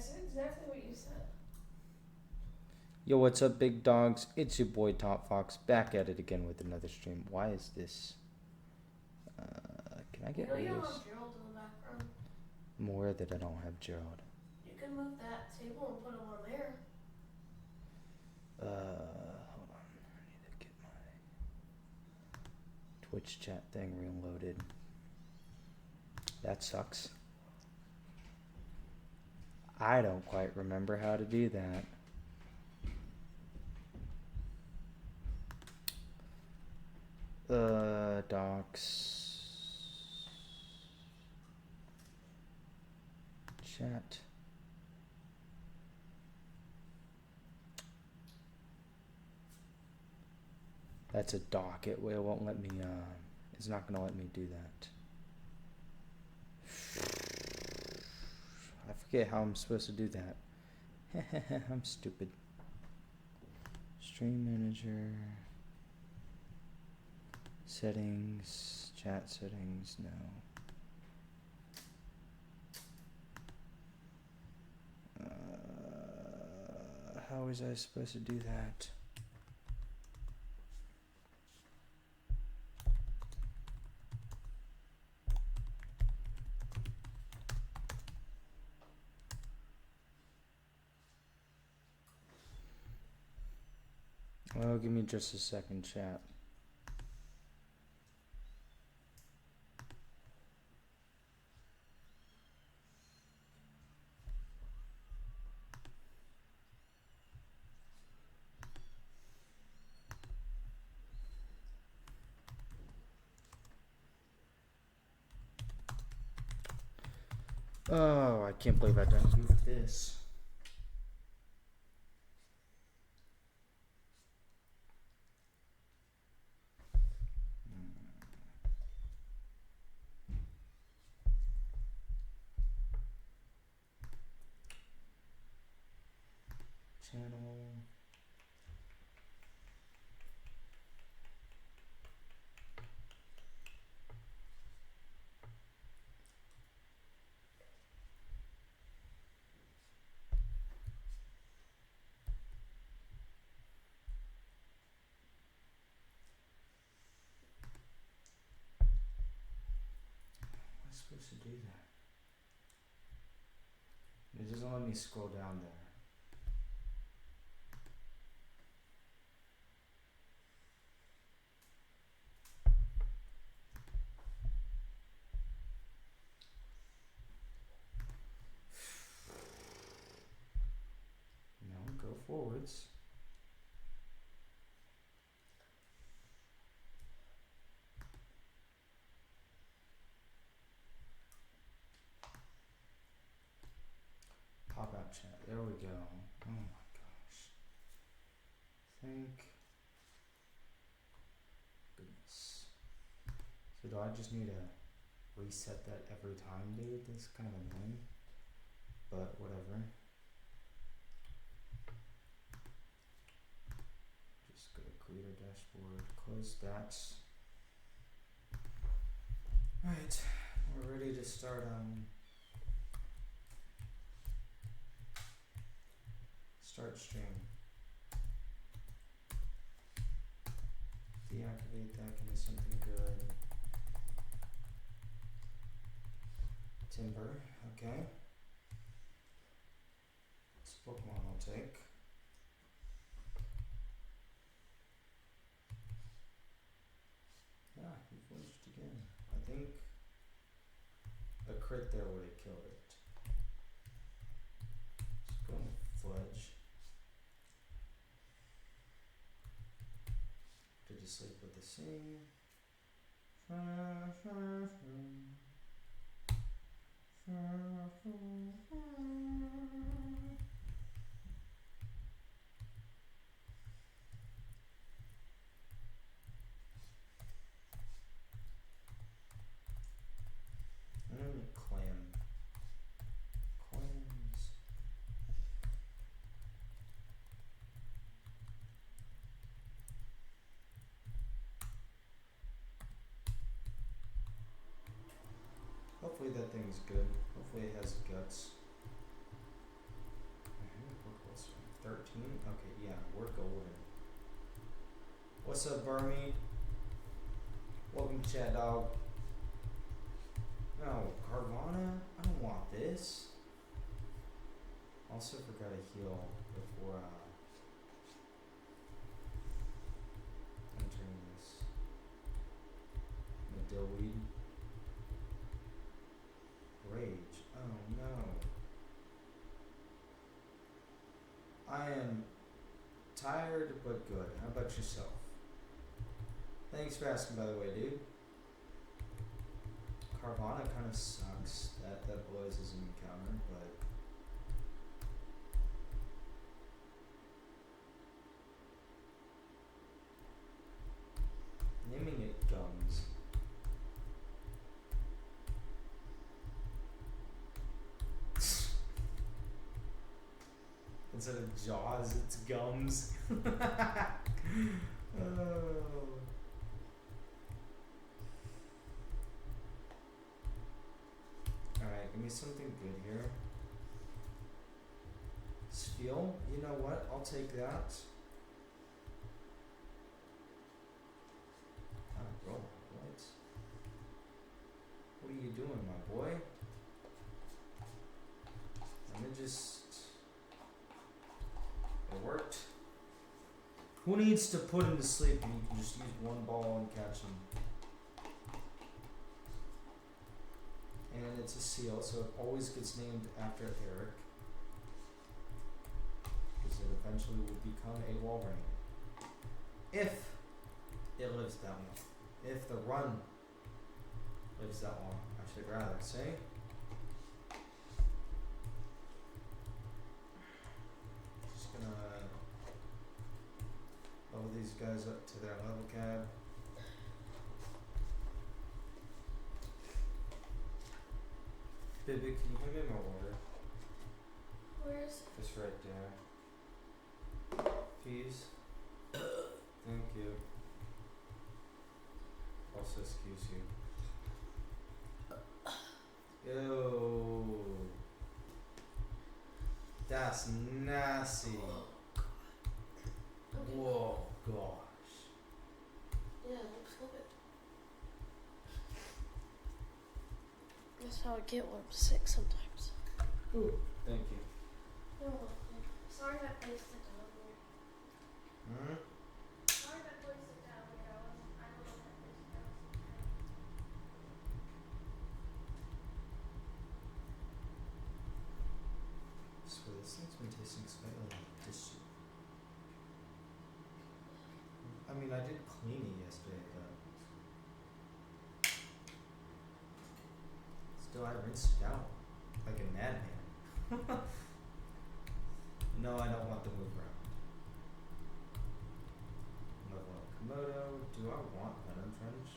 said exactly what you said. Yo, what's up, big dogs? It's your boy Top Fox back at it again with another stream. Why is this? Can I get You know rid you of don't this? have Gerald in the background. I'm aware that I don't have Gerald. You can move that table and put him on there. Hold on. I need to get my Twitch chat thing reloaded. That sucks. I don't quite remember how to do that. Docs. Chat. That's a doc. It won't let me, it's not gonna let me do that. I forget how I'm supposed to do that. I'm stupid. Stream manager. Settings. Chat settings. No. How was I supposed to do that? Well, give me just a second, chat. Oh, I can't believe I done goofed this. Channel. How am I supposed to do that? It doesn't let me scroll down there. No, go forwards. Pop out chat. There we go. Oh my gosh. Goodness. So do I just need to reset that every time, dude? That's kind of annoying. But whatever. Just go to creator dashboard. Close stats. Alright. We're ready to start start stream. Deactivate that, give me something good. Timber, okay. This Pokemon I'll take. Ah, he flinched again. I think a crit there would have killed it. Just go and fudge. Did you sleep with the sea? Clam. Clams. Hopefully that thing's good. Hopefully it has guts. What's up, Burmy? Welcome to chat, dog. No, Carvana? I don't want this. Also forgot to heal before entering this. The dillweed. Rage. Oh no. I am tired but good. How about yourself? Thanks for asking, by the way, dude. Carvana kind of sucks. That blows as an encounter, but naming it Gums. Instead of Jaws, it's Gums. Oh. Alright, give me something good here. Steel, you know what? I'll take that. Oh, bro, what? What are you doing, my boy? Let me just... It worked. Who needs to put him to sleep and you can just use one ball and catch him? And it's a seal, so it always gets named after Eric. Because it eventually will become a Walrein. If it lives that long. If the run lives that long, I should rather say. Just gonna level these guys up to their level cap. Baby, can you hand me my water? Where's Just right there. Please. Thank you. Also, excuse you. Ew. That's nasty. okay. Whoa, gosh. Yeah, let's flip it. That's how I get when I'm sick sometimes. Ooh, thank you. You're welcome. Sorry if I placed it down here. Hmm? Sorry if I placed it down here. I don't know if I placed it down somewhere. So this thing's been tasting slightly like tissue. I mean, I did clean it yesterday, but still I rinsed it out like a madman. No, I don't want to move around. Level up Komodo. Do I want Venom Trench?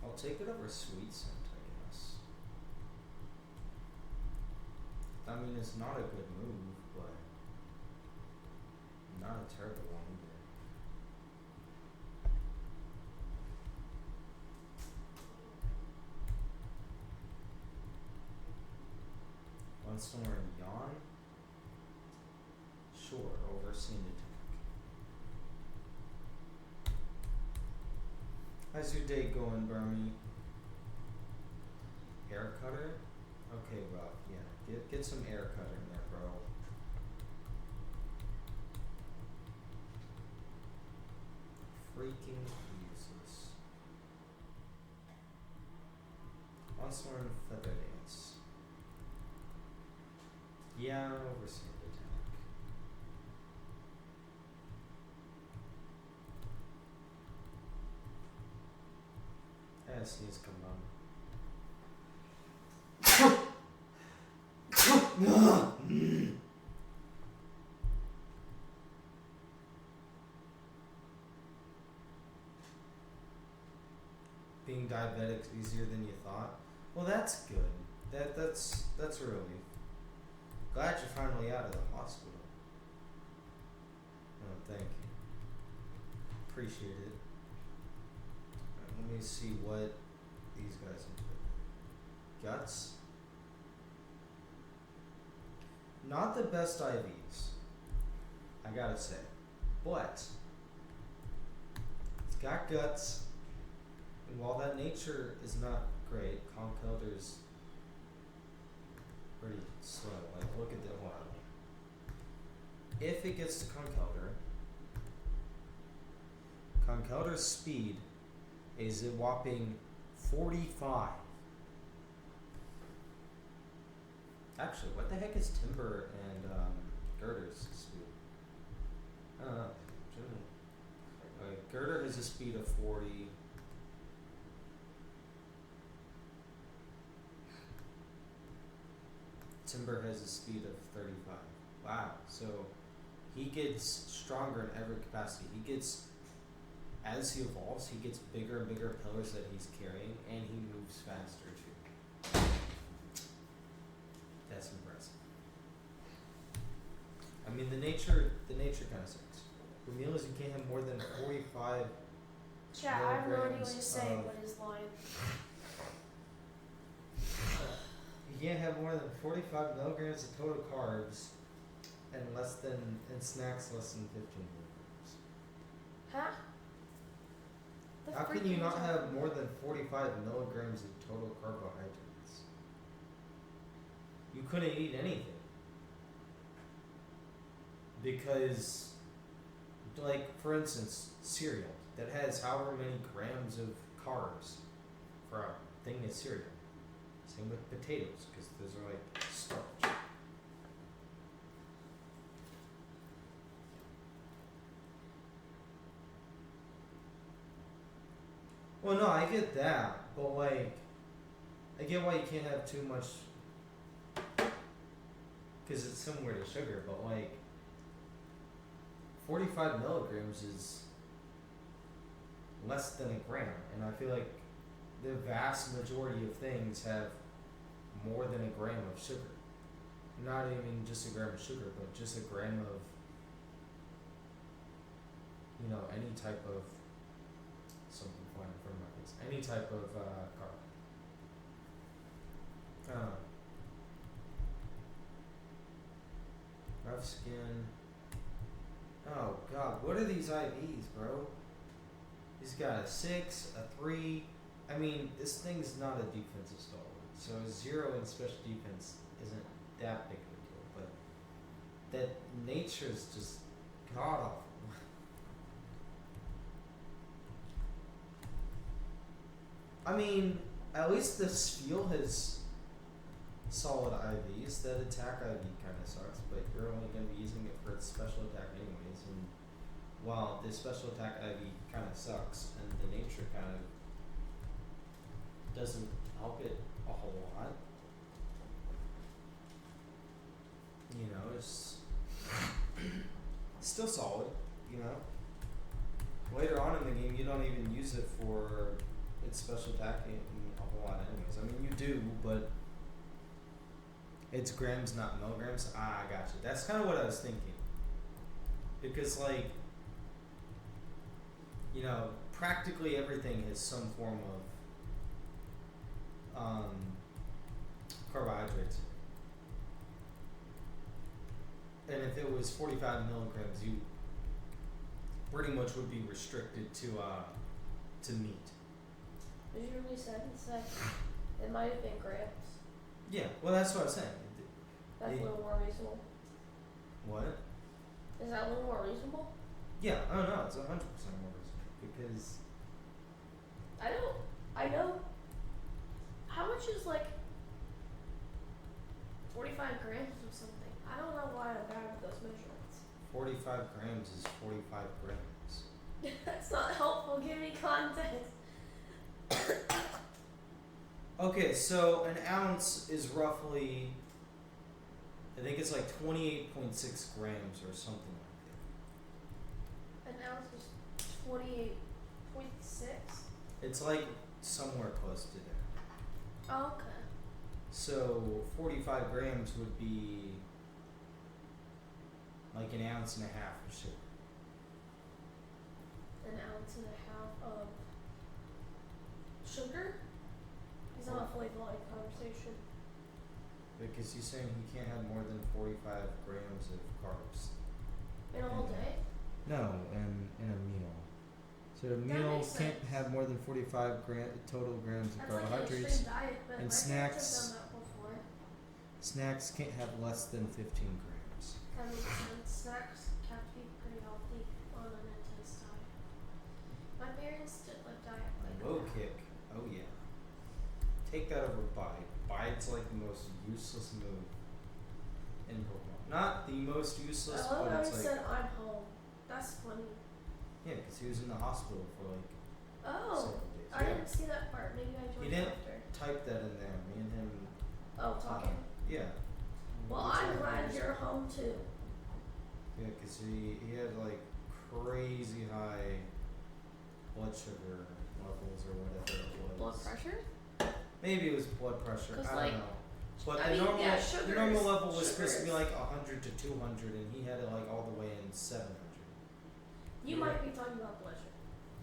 I'll take it over Sweet Scent, I guess. I mean, it's not a good move, but not a terrible one either. One somewhere in Yawn? Sure, over Scene Attack. How's your day going, Burmy? Air cutter? Okay, Rob, yeah. Get some air cutter in there, bro. Freaking useless. Also in Feather Dance. Yeah, over Sand Attack. Yeah, sneeze come on. Being diabetic's easier than you thought. Well, that's good. That's a relief. Glad you're finally out of the hospital. Oh, thank you. Appreciate it. Alright, let me see what these guys input. Guts. not the best IVs, I gotta say, but it's got guts. And while that nature is not great, Conkelder's pretty slow. Like, look at the one. If it gets to Conkelder's speed is a whopping 45. Actually, what the heck is Timber and Girder's speed? I don't know. Girder has a speed of 40. Timber has a speed of 35. Wow. So he gets stronger in every capacity. He gets, as he evolves, he gets bigger and bigger pillars that he's carrying, and he moves faster too. That's impressive. I mean, the nature kind of sucks. Reveal is you can't have more than 45. Chat, I have no idea what milligrams he's saying, of- but he's lying. You can't have more than 45 milligrams of total carbs, and snacks less than 15 milligrams. Huh? The How freak can you are not talking have about? more than 45 milligrams of total carbohydrates? You couldn't eat anything. Because, like, for instance, cereal that has however many grams of carbs for a thing of cereal. Same with potatoes, because those are like starch. Well, no, I get that, but like, I get why you can't have too much, because it's similar to sugar, but like, 45 milligrams is less than a gram, and I feel like the vast majority of things have more than a gram of sugar. Not even just a gram of sugar, but just a gram of, any type of something flying in front of my face. Any type of carb. Rough skin. Oh god, what are these IVs, bro? He's got a 6, a 3. I mean, this thing's not a defensive stalwart, so a 0 in special defense isn't that big of a deal, but that nature's just god awful. I mean, at least this Spiel has solid IVs. That attack IV kind of sucks, but you're only going to be using it for its special attack anyways, and while the special attack IV kind of sucks, and the nature kind of doesn't help it a whole lot. It's still solid, Later on in the game, you don't even use it for its special attack a whole lot anyways. I mean, you do, but it's grams, not milligrams. Ah, I gotcha. That's kind of what I was thinking. Because, like, practically everything has some form of carbohydrates. And if it was 45 milligrams, you pretty much would be restricted to meat. Did you really said? It said it might have been grams. Yeah, well, that's what I was saying. That's a little more reasonable. What? Is that a little more reasonable? Yeah, oh no, it's 100% more reasonable because I know. How much is like 45 grams of something? I don't know why I'm bad with those measurements. 45 grams is 45 grams. That's not helpful. Give me context. Okay, so an ounce is roughly, I think it's like 28.6 grams or something like An ounce is 28.6. that. It's like somewhere close to there. Oh, okay. So 45 grams would be like an ounce and a half of sugar. An ounce and a half of sugar? He's not a fully volume conversation. Because he's saying he can't have more than 45 grams of carbs. In a whole day? No, in a meal. So a That meal makes can't sense. have more than 45 total grams of That's like an carbohydrates. extreme diet, but and my snacks. parents have done that before. Snacks can't have less than 15 grams. That makes sense. Snacks have to be pretty healthy on an intense diet. My parents did like diet like Low that. kick. Oh yeah. Take that over bide. Bide's like the most useless move in Pokemon. Not the most useless, I love but how it's he like said I'm home. That's funny. yeah, because he was in the hospital for like Oh, several days. I didn't see that part. Maybe I joined didn't? after. Type that in there. Me and him. Oh, talking. Yeah. Well, That's I'm how glad he was- you're home too. Yeah, because he had like crazy high blood sugar levels or whatever it was. Blood pressure? Maybe it was blood pressure. 'Cause, I like, don't know. But I the mean, normal yeah, sugar the normal is- level was sugar supposed to be is- like 100 to 200, and he had it like all the way in 700. You Yeah. might be talking about blood sugar.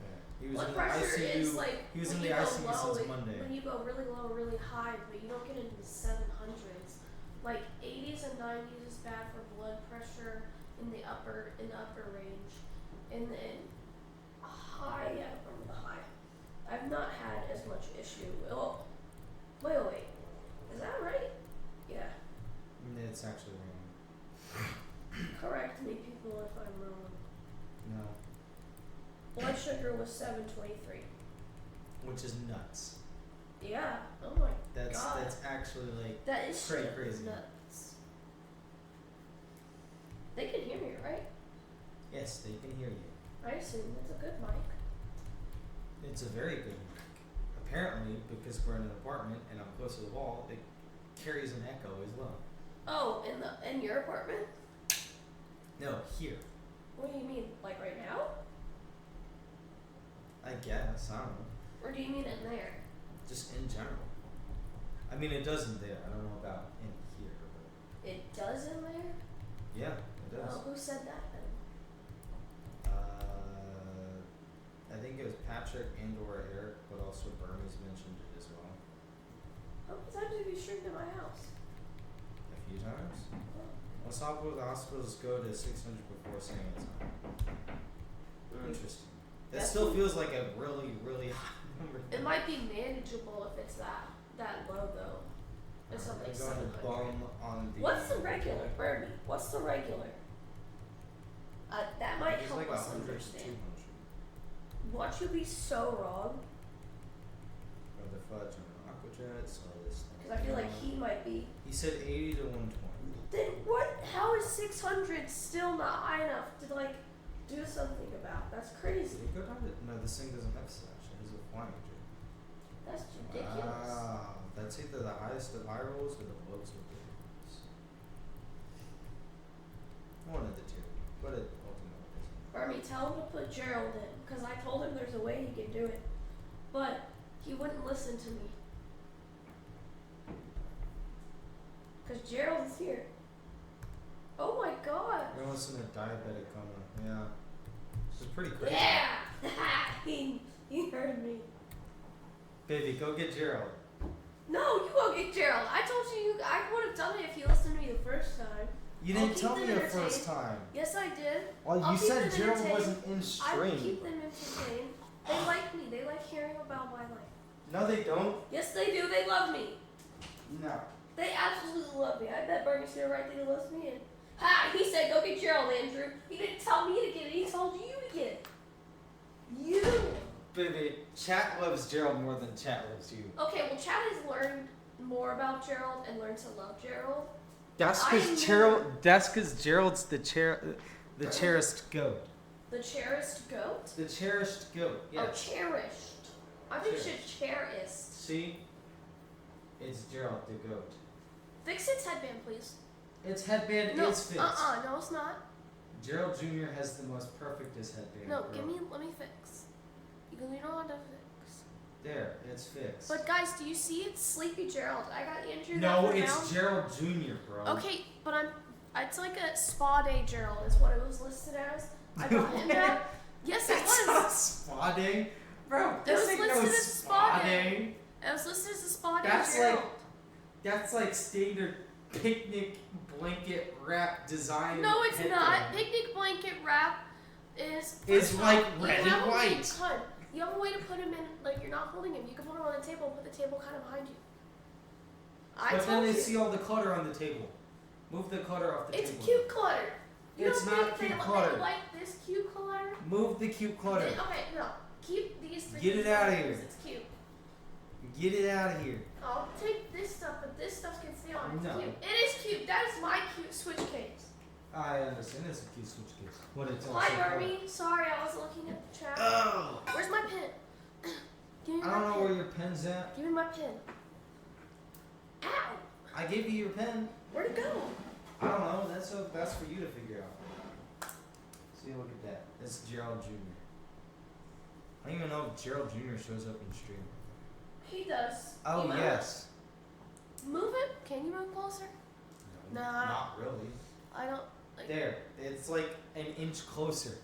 Yeah. He was Blood in the pressure ICU. is like he was when in you the go ICU low, since Monday. when you go really low, really high, but you don't get into the 700s. Like 80s and 90s is bad for blood pressure in the upper range, and then high. I don't remember the high. I've not had as much issue. Oh, wait. Is that right? Yeah. It's actually wrong. Correct me, people, if I'm wrong. No. Blood sugar was 723. Which is nuts. Yeah. Oh my That's god. that's actually like That is pretty shit crazy. nuts. They can hear me, right? yes, they can hear you. I assume it's a good mic. It's a very good mic. Apparently, because we're in an apartment and I'm close to the wall, it carries an echo as well. Oh, in your apartment? No, here. What do you mean? Like right now? I guess. I don't know. Or do you mean in there? Just in general. I mean, it does in there. I don't know about in here, but It does in there? yeah, it does. Oh, who said that then? I think it was Patrick and or Eric, but also Burmese mentioned it as well. How many times have you streamed at my house? A few times. Oh. Most hospitals go to 600 before saying it's on. Interesting. That That's still neat. feels like a really, really high number. It might be manageable if it's that low though. It's something I'm going to 700. bum on the. What's the regular, Birdie? What's the regular? That might It's help like us 100 to understand. 200. Watch you be so wrong, Or the fudge and aqua jets, or this thing. because I feel like he might be. He said 80 to 120. Then what? How is 600 still not high enough to like do something about? That's Did crazy. it go down to? No, this thing doesn't have slash. It has a flying jet. That's ridiculous. Wow. That's either the highest of high rolls or the lowest of low rolls. One of the two. But it ultimately isn't. Army, tell him to put Gerald in, because I told him there's a way he can do it, but he wouldn't listen to me. Because Gerald is here. Oh my god. You're listening to diabetic coma. Yeah. This is pretty crazy. Yeah! he heard me. Baby, go get Gerald. No, you go get Gerald. I told you, I would have done it if you listened to me the first time. You I'll didn't keep tell me them the first entertained. time. Yes, I did. Well, I'll you keep said them Gerald entertained. wasn't in I stream. keep them entertained. They like me. They like hearing about my life. No, they don't. Yes, they do. They love me. No. They absolutely love me. I bet Bernie's here right there loves me. And he said, "Go get Gerald, Andrew." He didn't tell me to get it. He told you to get it. You. Baby, chat loves Gerald more than chat loves you. Okay, well, Chad has learned more about Gerald and learned to love Gerald. That's I because knew- Gerald's the cherished goat. The cherished goat. The cherished goat. Oh, Yes. cherished. I think you should cherished. See, it's Gerald the goat. Fix its headband, please. Its headband No, is fixed. no, it's not. Gerald Jr. has the most perfectest headband. No, bro. let me fix. Because you know how to fix. There, it's fixed. But guys, do you see it's Sleepy Gerald? I got Andrew. no, that for it's now. Gerald Jr., bro. Okay, but it's like a spa day Gerald is what it was listed as. I got him now. Yes, it That's was. not spa day, bro. It This was ain't listed no as spa spa day. day. It was listed as a spa day That's Gerald. like That's like standard picnic blanket wrap design. No, it's headband. not. Picnic blanket wrap is. It's first like off, red you and have a way- white. Hun, you have a way to put him in. Like you're not holding him. You can put him on the table and put the table kind of behind you. I But then told they you. see all the clutter on the table. Move the clutter off the It's table. cute clutter. You It's don't not think cute they clutter. like this cute clutter? Move the cute clutter. Okay, no. Keep these three. Get it pieces outta because here. It's cute. Get it out of here. I'll take this stuff, but this stuff can stay on. It's No. cute. It is cute. That is my cute switch case. I understand. It's a cute switch case. What it's also Hi, called. Barbie. Sorry, I was looking at the chat. Oh. Where's my pen? Give me I my don't know pen. where your pen's at. Give me my pen. Ow! I gave you your pen. Where'd it go? I don't know. That's for you to figure out. See, look at that. That's Gerald Jr. I don't even know if Gerald Jr. shows up in stream. He does. Oh You might. yes. Move it. Can you move closer? No, Nah. not really. I don't. Like, There. It's like an inch closer.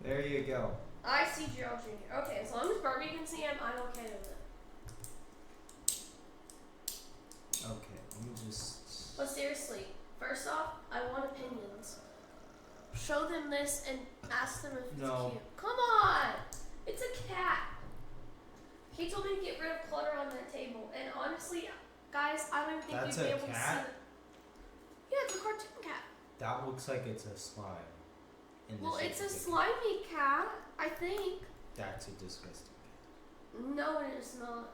There you go. I see Gerald Jr. Okay, as long as Barbie can see him, I'm okay with it. Okay, let me just. But seriously, first off, I want opinions. Show them this and ask them if it's No. cute. Come on! It's a cat. He told me to get rid of clutter on that table, and honestly, guys, I don't even think That's you'd be a able to see cat? it. Yeah, it's a cartoon cat. That looks like it's a slime. In Well, the it's shape a of slimy cat, I think. That's a disgusting No, it is not.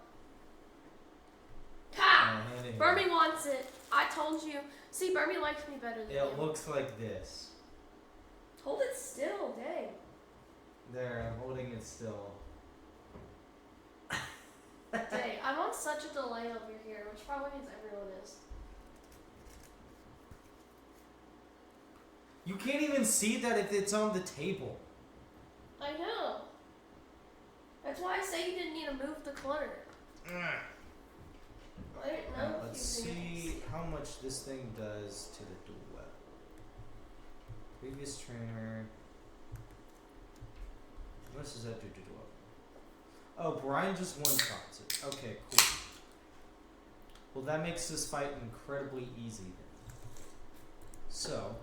cat. Ha! Hand it here. Burmy wants it. I told you. See, Burmy likes me better than you. It looks like this. Hold it still, dang. There, I'm holding it still. Dang, I'm on such a delay over here, which probably means everyone is. You can't even see that if it's on the table. I know. That's why I say you didn't need to move the clutter. I didn't know. Let's if you were gonna see how much this thing does to the dual. Previous trainer. What does that do to dual? Oh, Brian just one-shots it. Okay, cool. Well, that makes this fight incredibly easy then. So,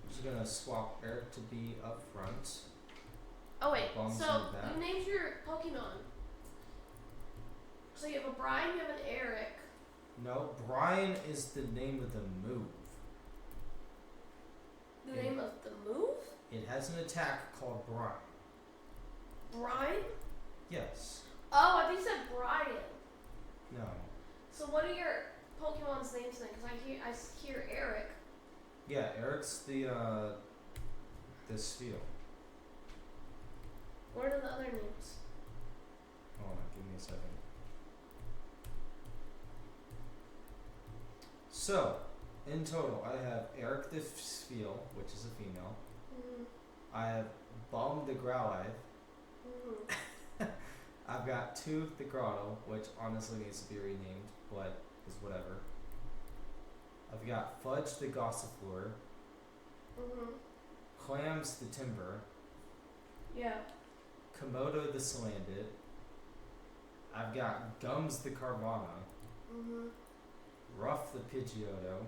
I'm just gonna swap Eric to be up front. Oh wait, Bongs so in the back. you named your Pokemon. So you have a Brian, you have an Eric. No, Brian is the name of the move. The Yeah. name of the move? It has an attack called Brian. Brian? Yes. Oh, I think you said Brian. No. So what are your Pokemon's names then? Because I hear Eric. Yeah, Eric's the Spheal. What are the other names? Hold on, give me a second. So, in total, I have Eric the Spheal, which is a female. Mm-hmm. I have Balm the Growlithe. Mm-hmm. I've got Tooth the Grotto, which honestly needs to be renamed, but is whatever. I've got Fudge the Gossifleur, Mm-hmm. Clams the Timber, Yeah. Komodo the Salandit. I've got Gums the Carvana, Mm-hmm. Ruff the Pidgeotto,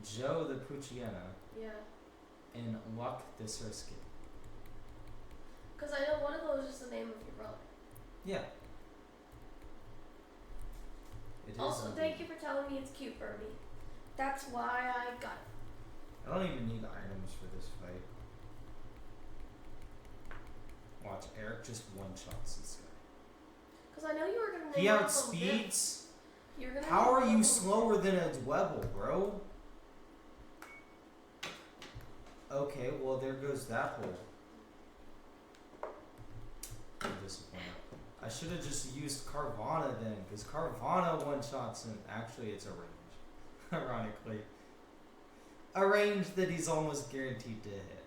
Joe the Poochyena, Yeah. and Luck the Surskit. Because I know one of those is the name of your brother. Yeah. It is. Also, indeed. thank you for telling me it's cute, Barbie. That's why I got it. I don't even need items for this fight. Watch, Eric just one-shots this guy. Because I know you were going to He name one of them Viv. outspeeds. You're gonna How name are one you of them slower than a Dwebble, bro? Okay, well there goes that hole. I'm disappointed. I should have just used Carvana then, because Carvana one-shots him. Actually, it's a range. Ironically. A range that he's almost guaranteed to hit.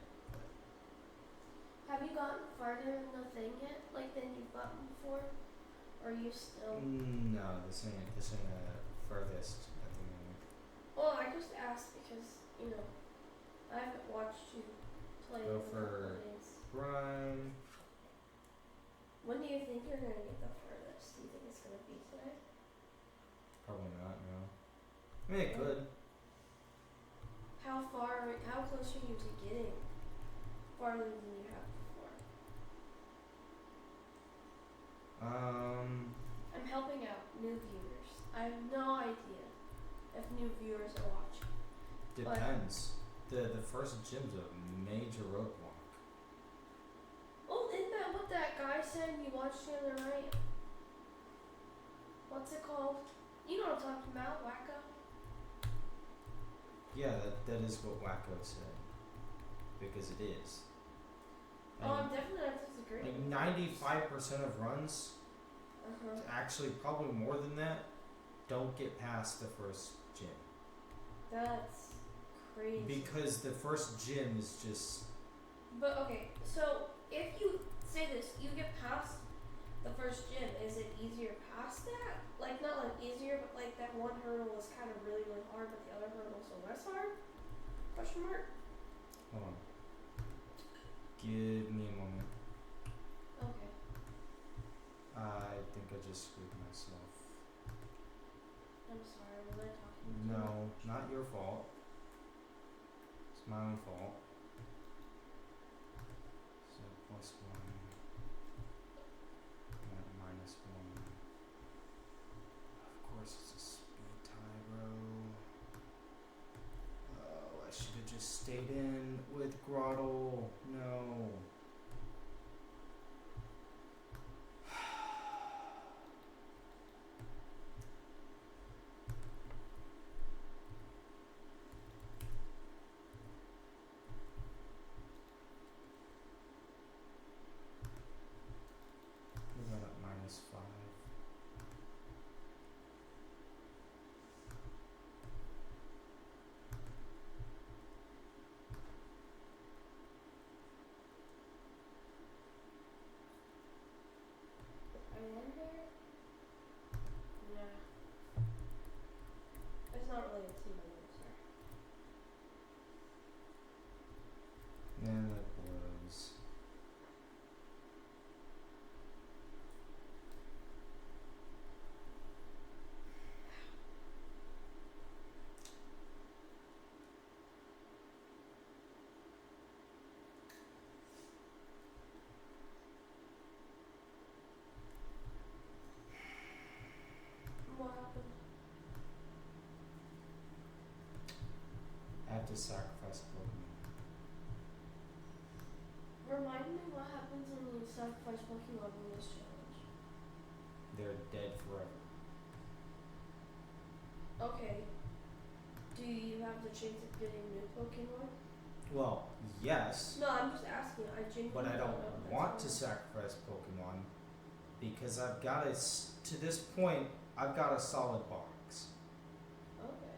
Have you gotten farther in the thing yet? Like than you've gotten before? Or are you still? No, this ain't furthest at the moment. Well, I just asked because, you know, I haven't watched you play Go in a couple for- of days. Run. When do you think you're gonna get the farther than you have before. I'm helping out new viewers. I have no idea if new viewers are watching. Depends. The first gym's a major roadblock. Well, isn't that what that guy said you watched the other night? What's it called? You know what I'm talking about, Wacko? Yeah, that is what Wacko said. Because it is. I'm definitely not disagreeing. Like 95% of runs, Uh-huh. actually probably more than that, don't get past the first gym. That's crazy. Because the first gym is just... But okay, so if you say this, you get past the first gym, is it easier past that? Like, not like easier, but like that one hurdle was kind of really, really hard, but the other hurdles are less hard? Question mark? Hold on. Give me a moment. Okay. I think I just screwed myself. I'm sorry, was I talking too No, much? not your fault. It's my own fault. So plus 1. And minus 1. Of course it's a speed tie, bro. Oh, I should have just stayed in with Grottle. No. We got at minus 5. I wonder. Nah. It's not really a team answer. And that blows. What happened? I have to sacrifice a Pokemon. Remind me what happens when you sacrifice Pokemon in this challenge. They're dead forever. Okay. Do you have the chance of getting new Pokemon? Well, yes, No, I'm just asking. I genuinely but I don't know. That's want to why. sacrifice Pokemon because I've got to this point, I've got a solid box. Okay.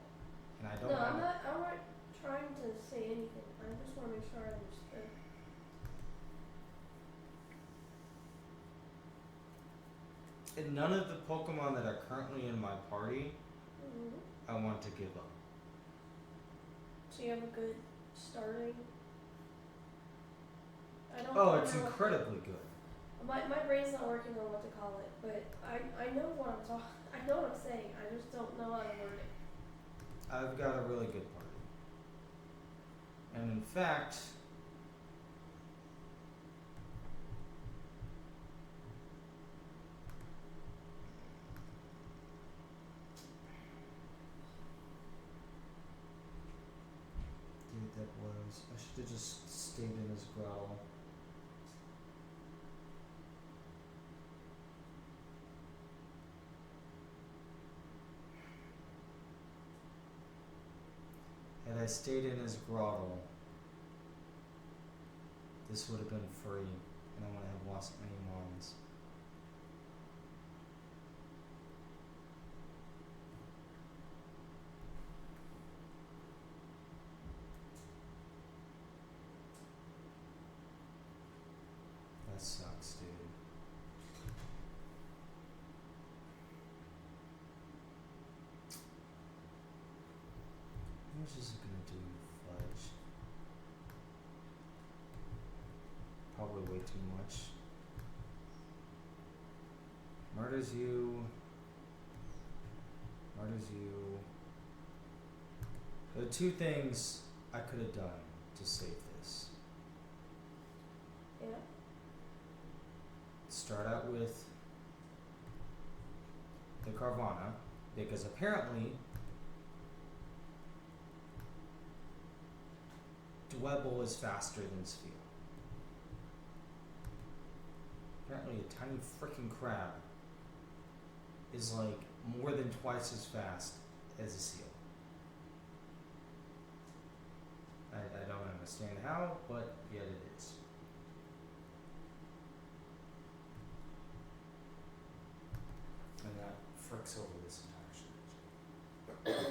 And I don't No, want I'm not trying to say anything. I just want to make sure I understood. and none of the Pokemon that are currently in my party Mm-hmm. I want to give up. So you have a good starting. I don't. Oh, I it's know what incredibly good. my brain's not working on what to call it, but I know what I'm talking. I know what I'm saying. I just don't know how to word it. I've got a really good party. And in fact, dude, that was. I should have just stayed in his growl. Had I stayed in his grotto, this would have been free, and I wouldn't have lost any mons. That sucks, dude. How much is it gonna do, fudge? Probably way too much. Murders you. Murders you. There are two things I could have done to save this. start out with the Carvana, because apparently Dwebble is faster than Sphere. Apparently a tiny freaking crab is like more than twice as fast as a seal. I don't understand how, but yet it is. And that fricks over this entire shit.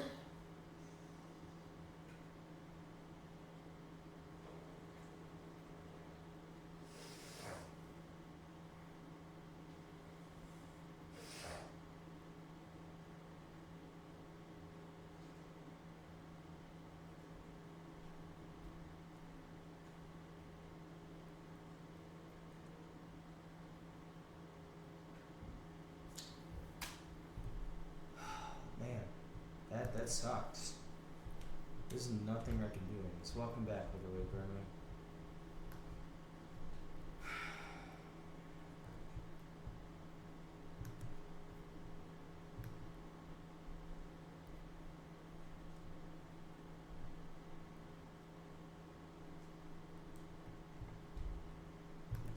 Man, that sucks. There's nothing I can do in this. Welcome back, by the way, Berman.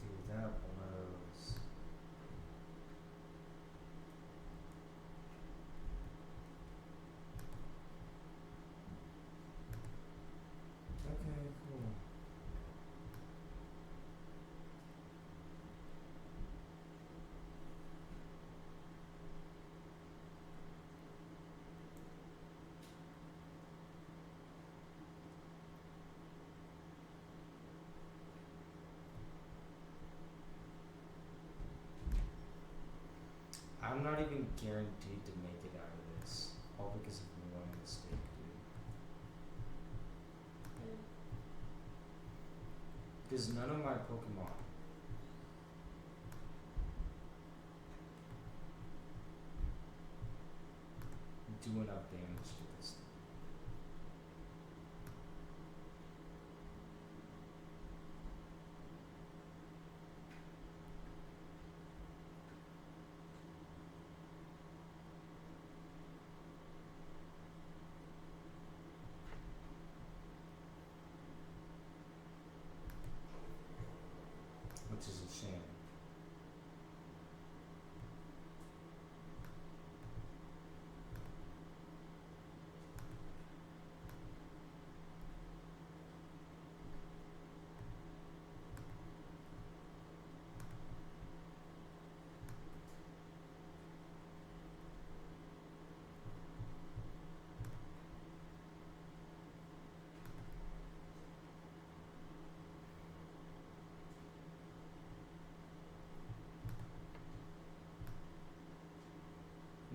Dude, that blows. Okay, cool. I'm not even guaranteed to make it out of this, all because of one mistake, dude. Because none of my Pokemon do enough damage to this thing. Which is a shame.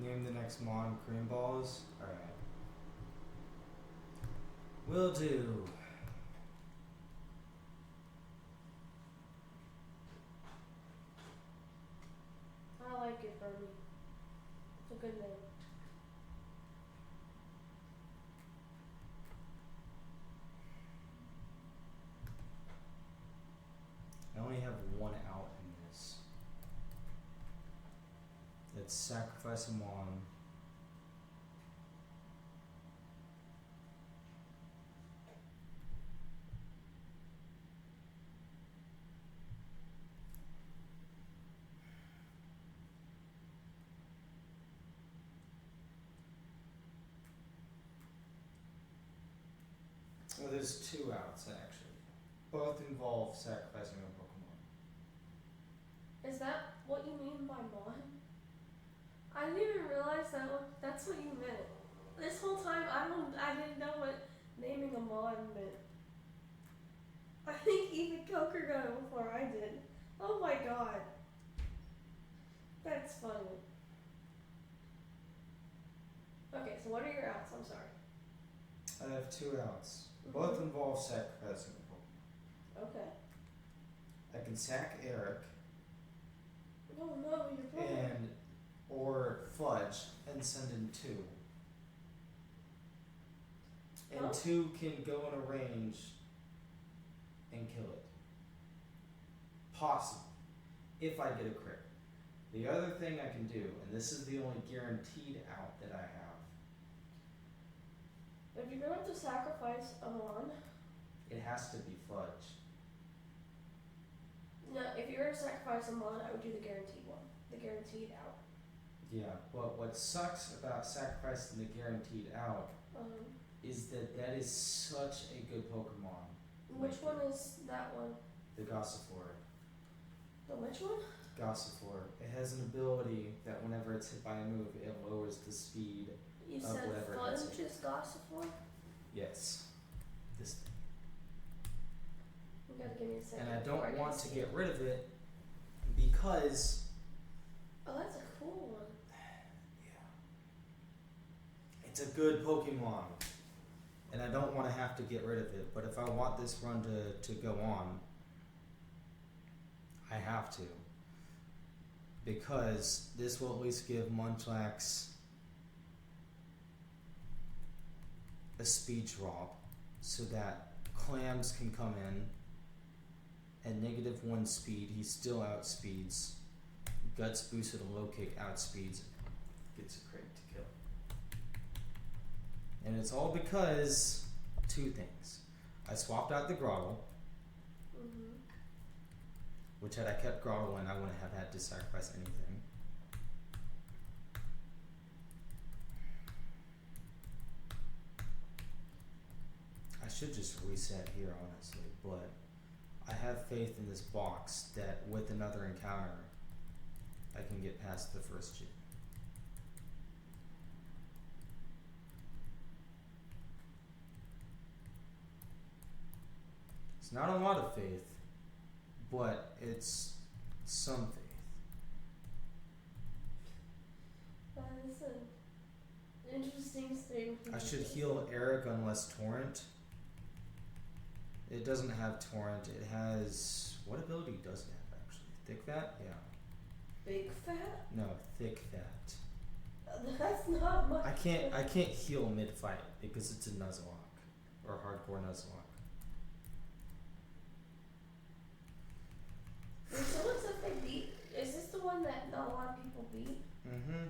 Name the next Mon cream balls. Alright. Will do. I like it, Bernie. It's a good name. I only have one out in this. Let's sacrifice a Mon. Well, there's two outs actually. Both involve sacrificing a Pokemon. Is that what you mean by Mon? I didn't even realize that's what you meant. This whole time I didn't know what naming a Mon meant. I think even Coker got it before I did. Oh my god. That's funny. Okay, so what are your outs? I'm sorry. I have two outs. Both involve sacrificing a Pokemon. Okay. I can sack Eric Oh no, you're wrong. and or Fudge and send in two. And Huh? two can go in a range and kill it. Possible. if I get a crit. The other thing I can do, and this is the only guaranteed out that I have, If you're going to sacrifice a mon, it has to be fudge. no, if you're going to sacrifice a mon, I would do the guaranteed one. The guaranteed out. Yeah, but what sucks about sacrificing the guaranteed out is that is such a good Pokemon. Which one is that one? The Gossifleur. The which one? Gossifleur. It has an ability that whenever it's hit by a move, it lowers the speed. You Of said whatever fudge hits it. is Gossifleur? Yes. This thing. You gotta give me a second. And I before don't can want to see. get rid of it because Oh, that's a cool one. it's a good Pokemon. And I don't want to have to get rid of it. But if I want this run to go on, I have to. Because this will at least give Munchlax a speed drop so that Clams can come in at -1 speed. He still outspeeds. Guts boosted a low kick outspeeds. Gets a crit to kill. And it's all because two things. I swapped out the Grottle, which had I kept Grottle in, I wouldn't have had to sacrifice anything. I should just reset here, honestly, but I have faith in this box that with another encounter, I can get past the first gym. It's not a lot of faith, but it's some faith. That is an interesting thing. I should heal Eric unless Torrent. It doesn't have Torrent. It has... What ability does it have, actually? Thick Fat? Yeah. Big fat? No, Thick Fat. That's not much. I can't heal mid-fight because it's a Nuzlocke. Or hardcore Nuzlocke. There's so much stuff they beat. Is this the one that not a lot of people beat? Mm-hmm.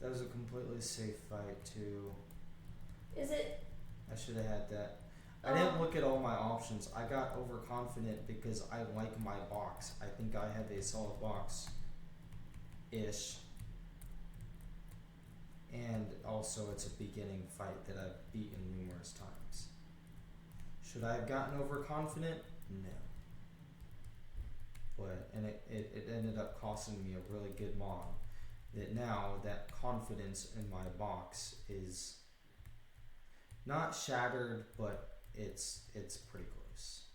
That was a completely safe fight, too. Is it? I should have had that. I didn't look at all my options. I got overconfident because I like my box. I think I have a solid box-ish. And also it's a beginning fight that I've beaten numerous times. Should I have gotten overconfident? No. But, and it ended up costing me a really good mod. That now, that confidence in my box is not shattered, but it's pretty close.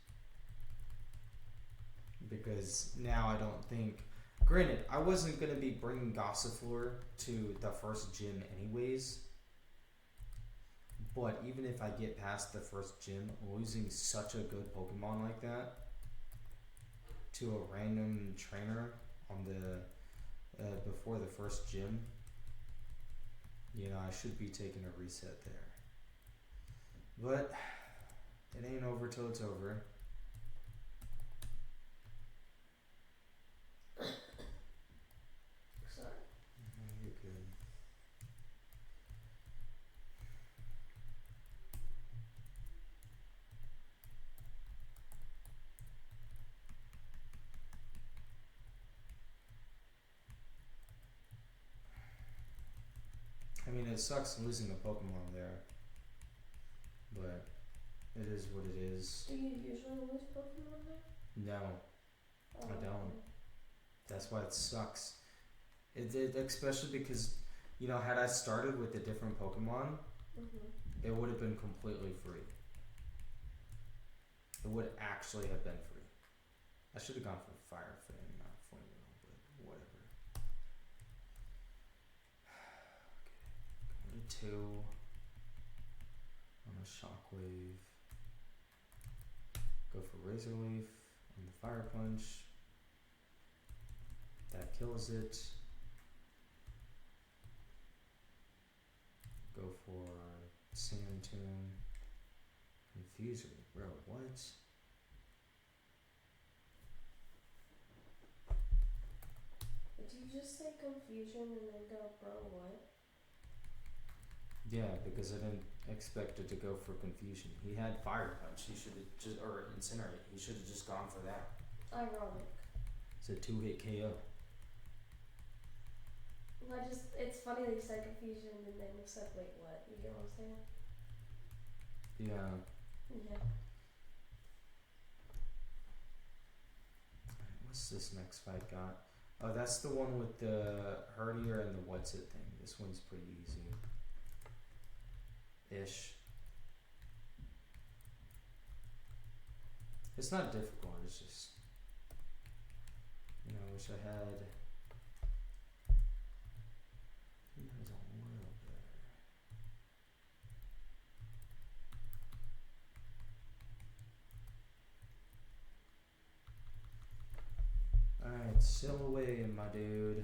Because now I don't think... Granted, I wasn't going to be bringing Gossifleur to the first gym anyways. But even if I get past the first gym, losing such a good Pokemon like that to a random trainer on the before the first gym, you know, I should be taking a reset there. But it ain't over till it's over. Sorry. You're good. I mean, it sucks losing a Pokemon there, but it is what it is. Do you usually lose Pokemon there? No, I don't. That's why it sucks. It especially because, you know, had I started with a different Pokemon, it would have been completely free. It would actually have been free. I should have gone for Fire Fang, not Flamingo, but whatever. Okay, go to 2 on the Shockwave. Go for Razor Leaf on the Fire Punch. That kills it. Go for Sand Tomb. Confuser. Bro, what? confusion and then go, bro, what? Yeah, because I didn't expect it to go for confusion. He had fire punch. He should have just or incinerate. He should have just gone for that. Ironic. It's a 2-hit KO. It's funny that you said confusion and then you said, wait, what? You get what I'm saying? Yeah. Yeah. What's this next fight got? Oh, that's the one with the hernier and the what's it thing. This one's pretty easy. Ish. It's not difficult, it's just, you know, I wish I had, he was a little better. Alright, sail away, my dude.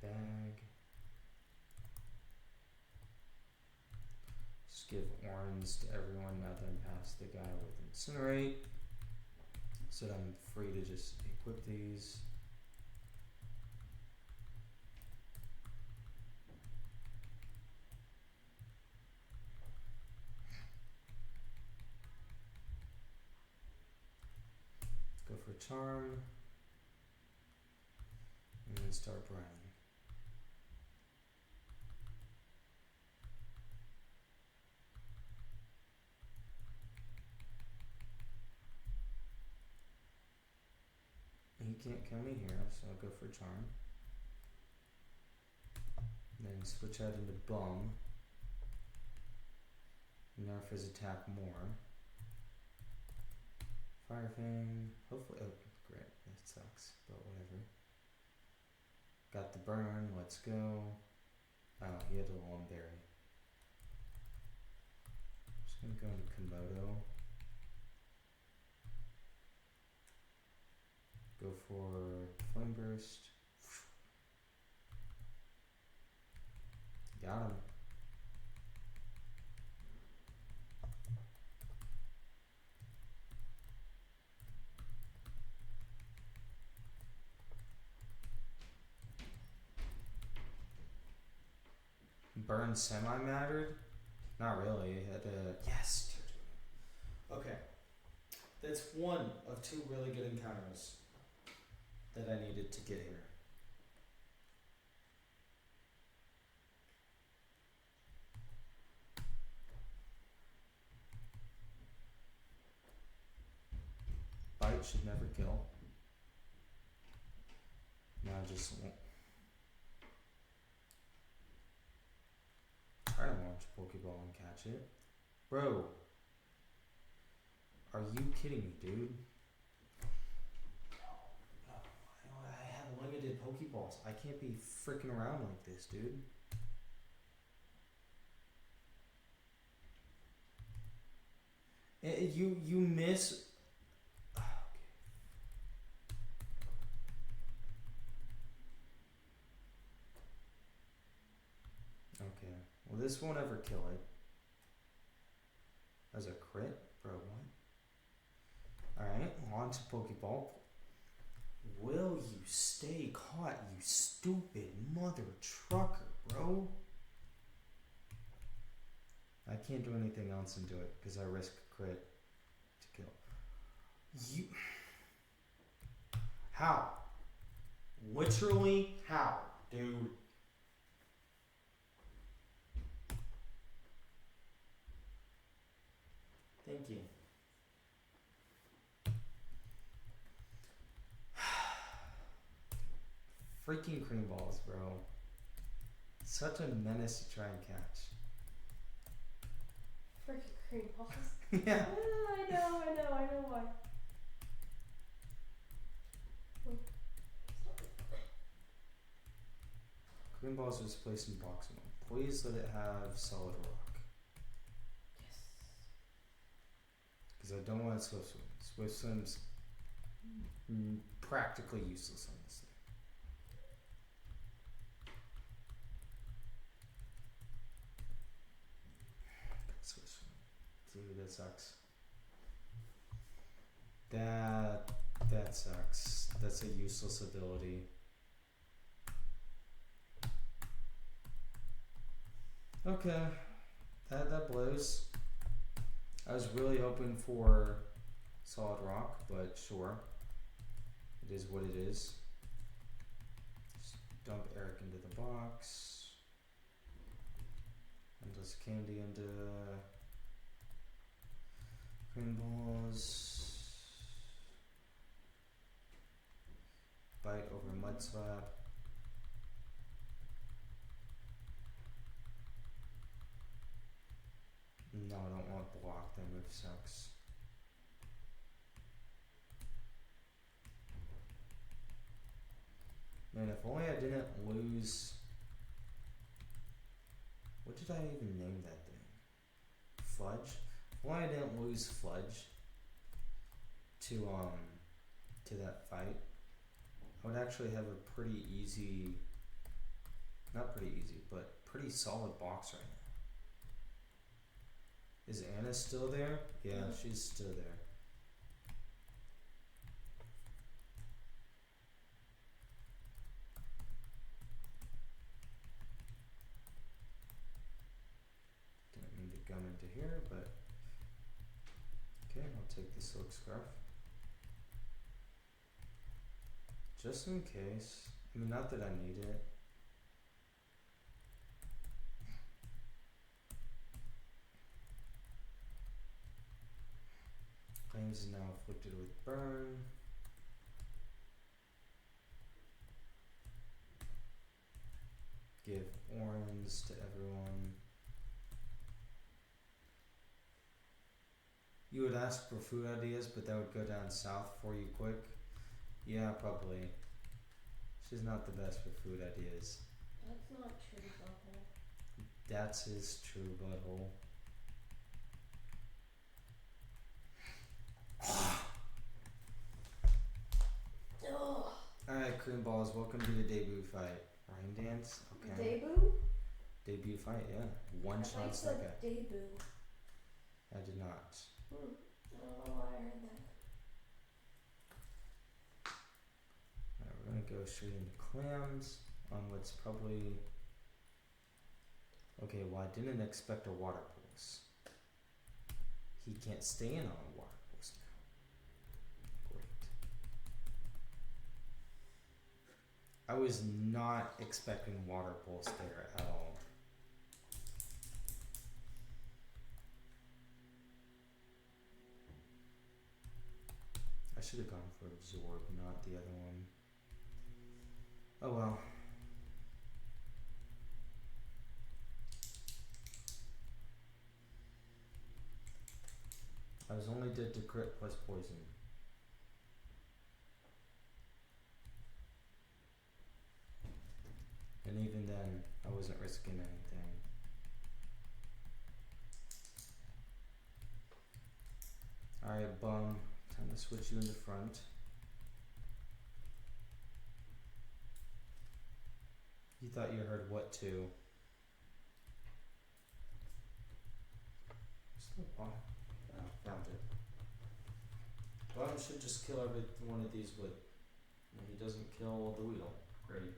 Bag. Just give orange to everyone, now then pass the guy with incinerate. So that I'm free to just equip these. Go for charm. And then start branding. He can't kill me here, so I'll go for charm. And then switch out into bum. Nerf his attack more. Fire Fang. Hopefully, oh great, that sucks, but whatever. Got the burn, let's go. Oh, he had a long berry. Just gonna go into Komodo. Go for Flame Burst. Got him. Burn semi-mattered? Not really. It had a yes. Okay. That's one of two really good encounters that I needed to get here. Bite should never kill. Now just try to launch a Pokeball and catch it. Bro, are you kidding me, dude? No, I have limited Pokeballs. I can't be freaking around like this, dude. You miss. Okay. Well, this won't ever kill it. As a crit? Bro, what? Alright, launch a Pokeball. Will you stay caught, you stupid mother trucker, bro? I can't do anything else into it because I risk crit to kill. You. How? Literally, how, dude? Thank you. Freaking cream balls, bro. Such a menace to try and catch. Freaking cream balls. Yeah. I know why. Green balls was placed in box 1. Please let it have solid rock. Yes. Because I don't want Swift Swim. Swift Swim's practically useless on this thing. Swift Swim. Dude, that sucks. That That sucks. That's a useless ability. Okay, that blows. I was really hoping for solid rock, but sure. It is what it is. Just dump Eric into the box. Endless candy into cream balls. Bite over mud slab. No, I don't want block. That move sucks. Man, if only I didn't lose. What did I even name that thing? Fudge? If only I didn't lose Fudge to that fight, I would actually have a pretty easy, not pretty easy, but pretty solid box right now. Is Anna still there? Yeah, she's still there. Didn't mean to gun into here, but okay, I'll take the silk scarf. Just in case. I mean, not that I need it. Claims is now afflicted with burn. Give orange to everyone. You would ask for food ideas, but that would go down south for you quick. Yeah, probably. She's not the best for food ideas. That's not true, butthole. That's his true butthole. Alright, cream balls, welcome to the debut fight. Rain dance? Okay. Debut? Debut fight, yeah. One shot second. Debut. I did not. I don't know why I heard that. Alright, we're gonna go straight into clams on what's probably. Okay, well, I didn't expect a water pulse. He can't stay in on a water pulse now. Great. I was not expecting water pulse there at all. I should have gone for absorb, not the other one. Oh well. I was only dead to crit plus poison. And even then, I wasn't risking anything. Alright, bum. Time to switch you in the front. You thought you heard what too? Still bum. Oh, found it. Bum should just kill every one of these with. He doesn't kill the Weedle. Great.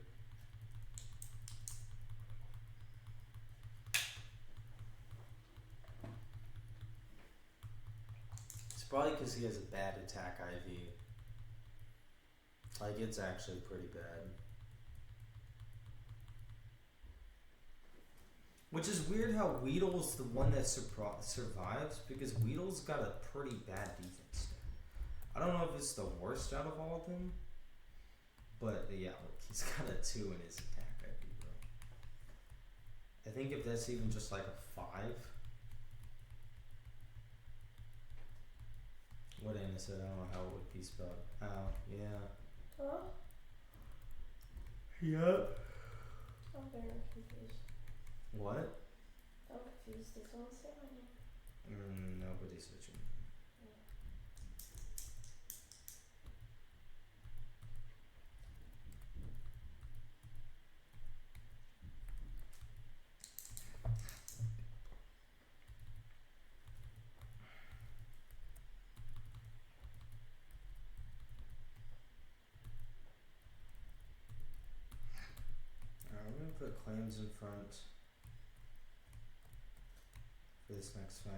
It's probably because he has a bad attack IV. Like, it's actually pretty bad. Which is weird how Weedle's the one that survives, because Weedle's got a pretty bad defense. I don't know if it's the worst out of all of them, but yeah, look, he's got a 2 in his attack IV, bro. I think if that's even just like a 5. What Anna said, I don't know how it would be spelled. Oh, yeah. Huh? Yep. I'm very confused. What? I'm confused. Did someone say my name? Nobody said your name. put clams in front for this next fight.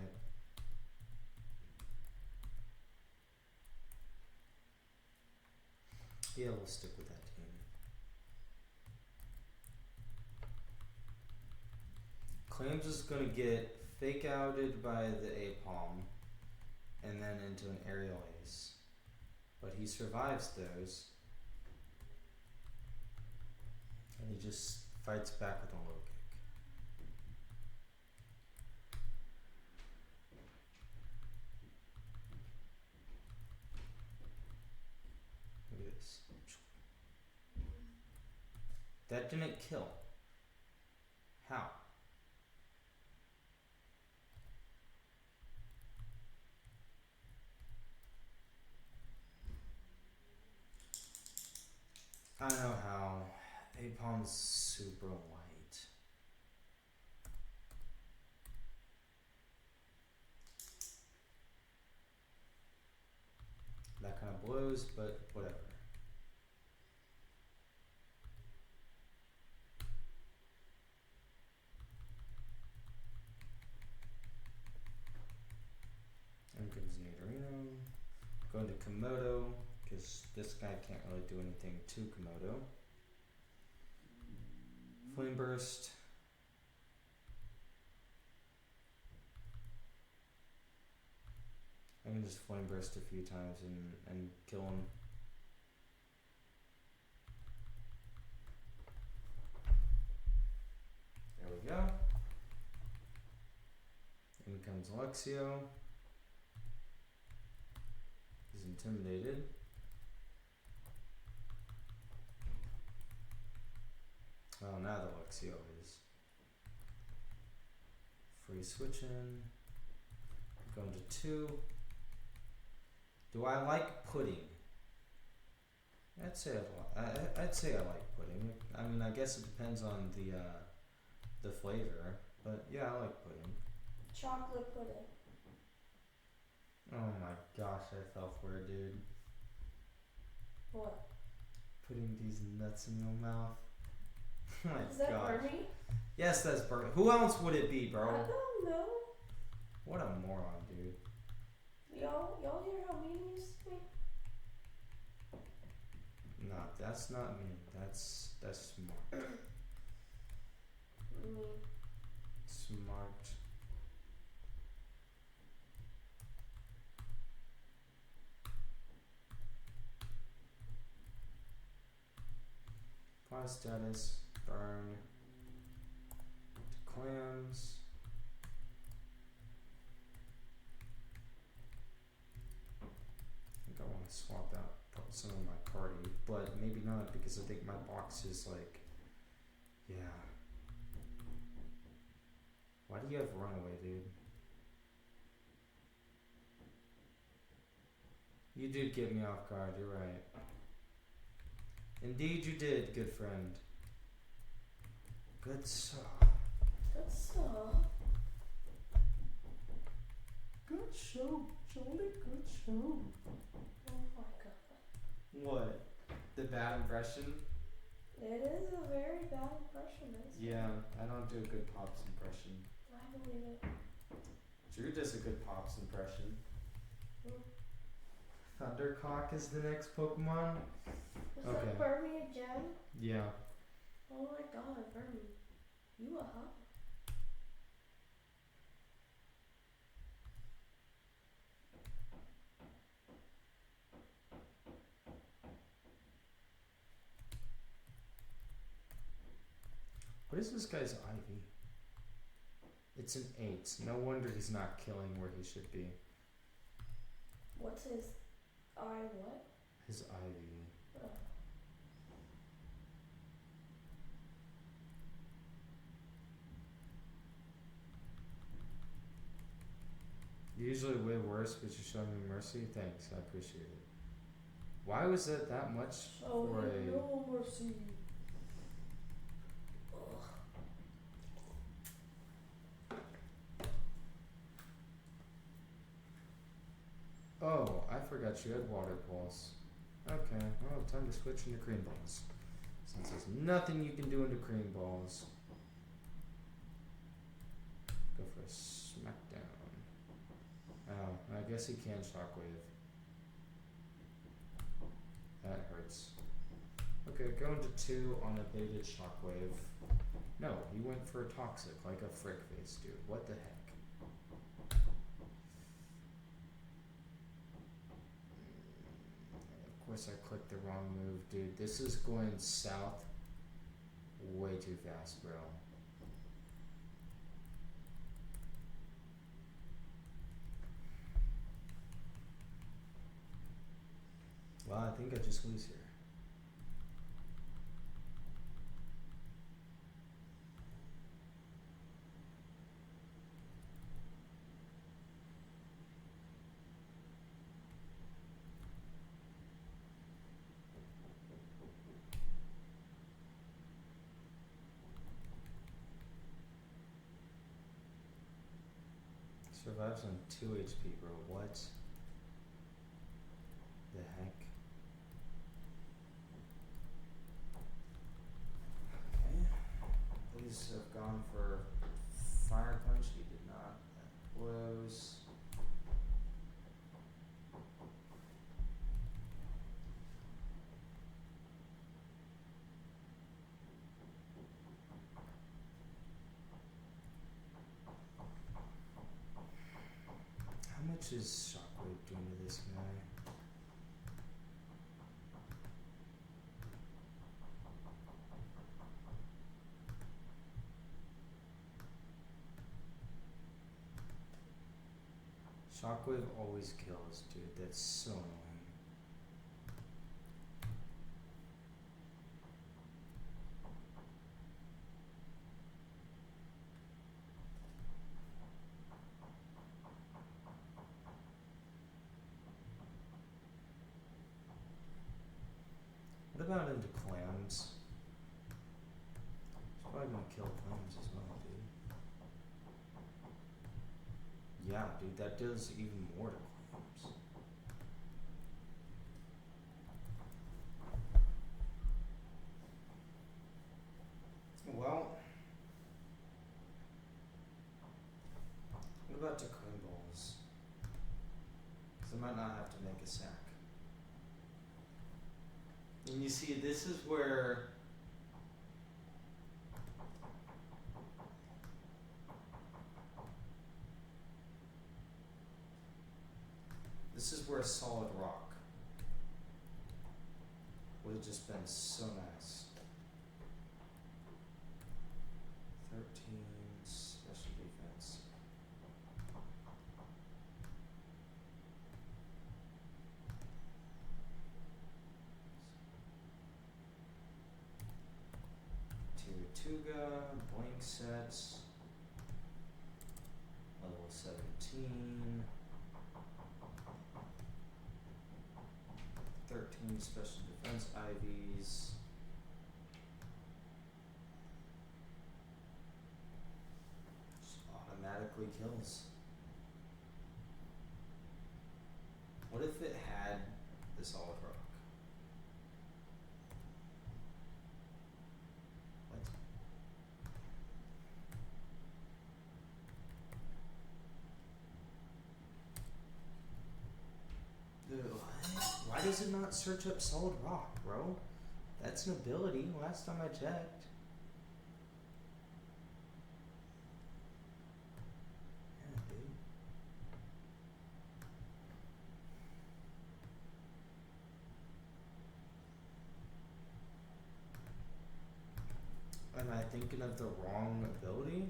Yeah, we'll stick with that team. Clams is gonna get fake outed by the A-palm and then into an aerial ace. But he survives those. And he just fights back with a low kick. Look at this. That didn't kill. How? I don't know how. A-palm's super light. That kind of blows, but whatever. And comes Nidorino. Going to Komodo, because this guy can't really do anything to Komodo. Flame Burst. I can just Flame Burst a few times and kill him. There we go. In comes Alexio. He's intimidated. Well, now the Alexio is. Free switching. Going to 2. Do I like pudding? I'd say I'd say I like pudding. I mean, I guess it depends on the flavor, but yeah, I like pudding. Chocolate pudding. Oh my gosh, I fell for it, dude. What? Putting these nuts in your mouth. Oh my Is that gosh. Bernie? Yes, that's Bernie. Who else would it be, bro? I don't know. What a moron, dude. Y'all hear how mean he used to be? No, that's not mean. That's smart. Mean. Smart. Pause status. Burn. To clams. I think I want to swap out some of my party, but maybe not because I think my box is like, yeah. Why do you have runaway, dude? You did get me off guard, you're right. Indeed you did, good friend. Good stuff. Good stuff. Good show, Charlie, good show. Oh my god. What? The bad impression? It is a very bad impression, isn't it? Yeah, I don't do a good Pops impression. I believe it. Drew does a good Pops impression. Mm. Thundercock is the next Pokemon? Is Okay. that Bernie again? Yeah. Oh my god, Bernie. You a hot. What is this guy's IV? It's an 8. No wonder he's not killing where he should be. What's his what? His IV. Oh. Usually way worse, but you're showing me mercy? Thanks, I appreciate it. Why was it that much for a... no mercy. Oh, I forgot you had water pulse. Okay, well, time to switch into cream balls. Since there's nothing you can do into cream balls. Go for a smackdown. Oh, I guess he can shockwave. That hurts. Okay, go into 2 on a baited shockwave. No, he went for a toxic, like a frick face, dude. What the heck? Of course I clicked the wrong move, dude. This is going south way too fast, bro. Well, I think I just lose here. Survives on 2 HP, bro. What the heck? Okay. These have gone for Fire Punch. He did not. That blows. How much is Shockwave doing to this guy? Shockwave always kills, dude. That's so annoying. What about into clams? He's probably gonna kill clams as well, dude. Yeah, dude, that does even more to clams. Well, what about to cream balls? Because I might not have to make a sack. And you see, this is where a solid rock would have just been so nice. 13 special defense. Tortuga, blank sets, level 17, 13 special defense IVs. Just automatically kills. What if it had the solid rock? What? Why does it not search up solid rock, bro? That's an ability, last time I checked. Yeah, dude. Am I thinking of the wrong ability?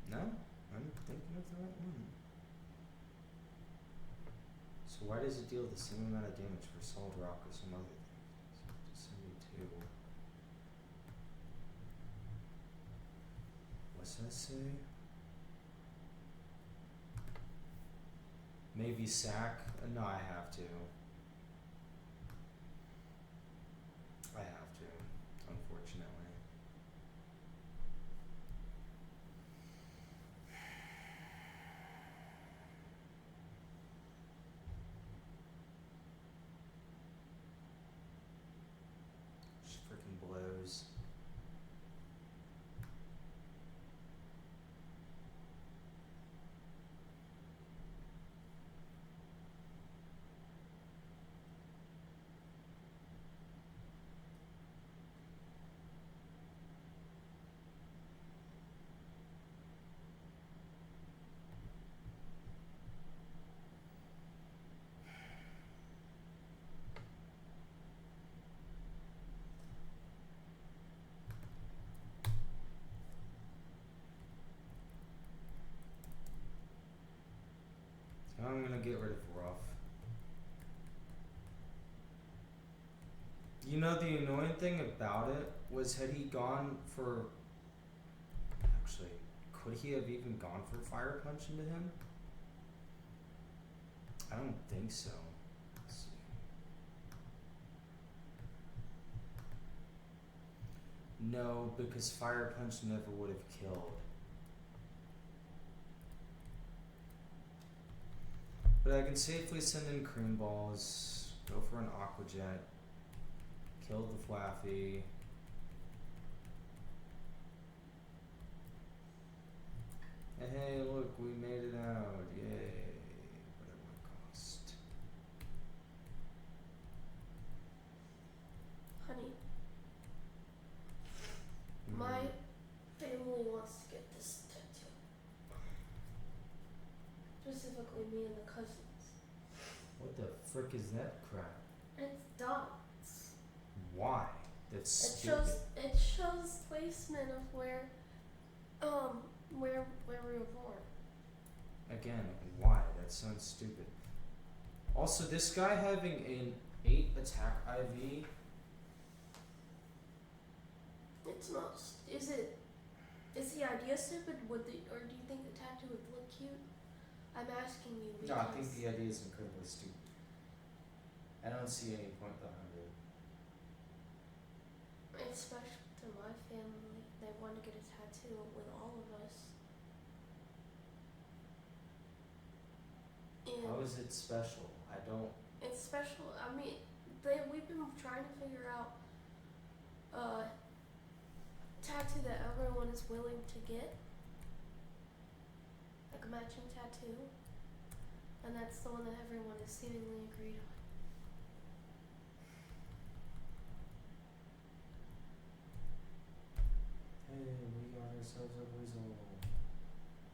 No, I'm thinking of the right one. So why does it deal the same amount of damage for solid rock or some other thing? 72. What's that say? Maybe sack? No, I have to. I have to, unfortunately. I'm gonna get rid of rough. You know, the annoying thing about it was, had he gone for. Actually, could he have even gone for fire punch into him? I don't think so. Let's see. No, because fire punch never would have killed. But I can safely send in cream balls, go for an aqua jet, kill the Flaffy. And hey, look, we made it out! Yay! Whatever it cost. Honey, my family wants to get this tattoo. Specifically, me and the cousins. What the frick is that crap? It's dots. Why? That's It stupid. shows placement of where we were born. Again, why? That sounds stupid. Also, this guy having an 8 attack IV. It's not. Is the idea stupid? Or do you think the tattoo would look cute? I'm asking you because No, I think the idea is incredibly stupid. I don't see any point behind it. it's special to my family. They want to get a tattoo with all of us. And How is it special? I don't. it's special. I mean, we've been trying to figure out a tattoo that everyone is willing to get, like a matching tattoo, and that's the one that everyone is seemingly agreed on. Hey, we got ourselves a weasel.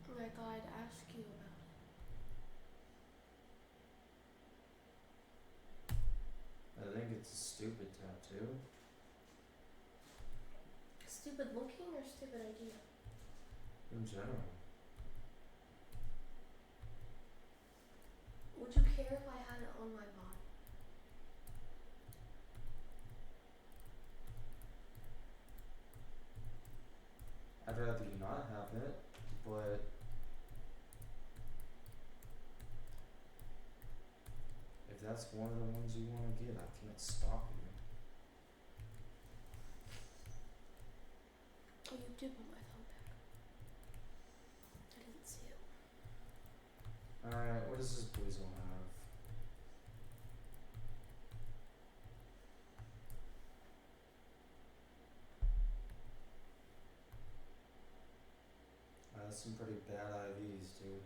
And I thought I'd ask you about it. I think it's a stupid tattoo. Stupid looking or stupid idea? In general. Would you care if I had it on my body? I'd rather you not have it, but if that's one of the ones you want to get, I can't stop you. Oh, you did put my thumb back. I didn't see it. Alright, what does this weasel have? That's some pretty bad IVs, dude.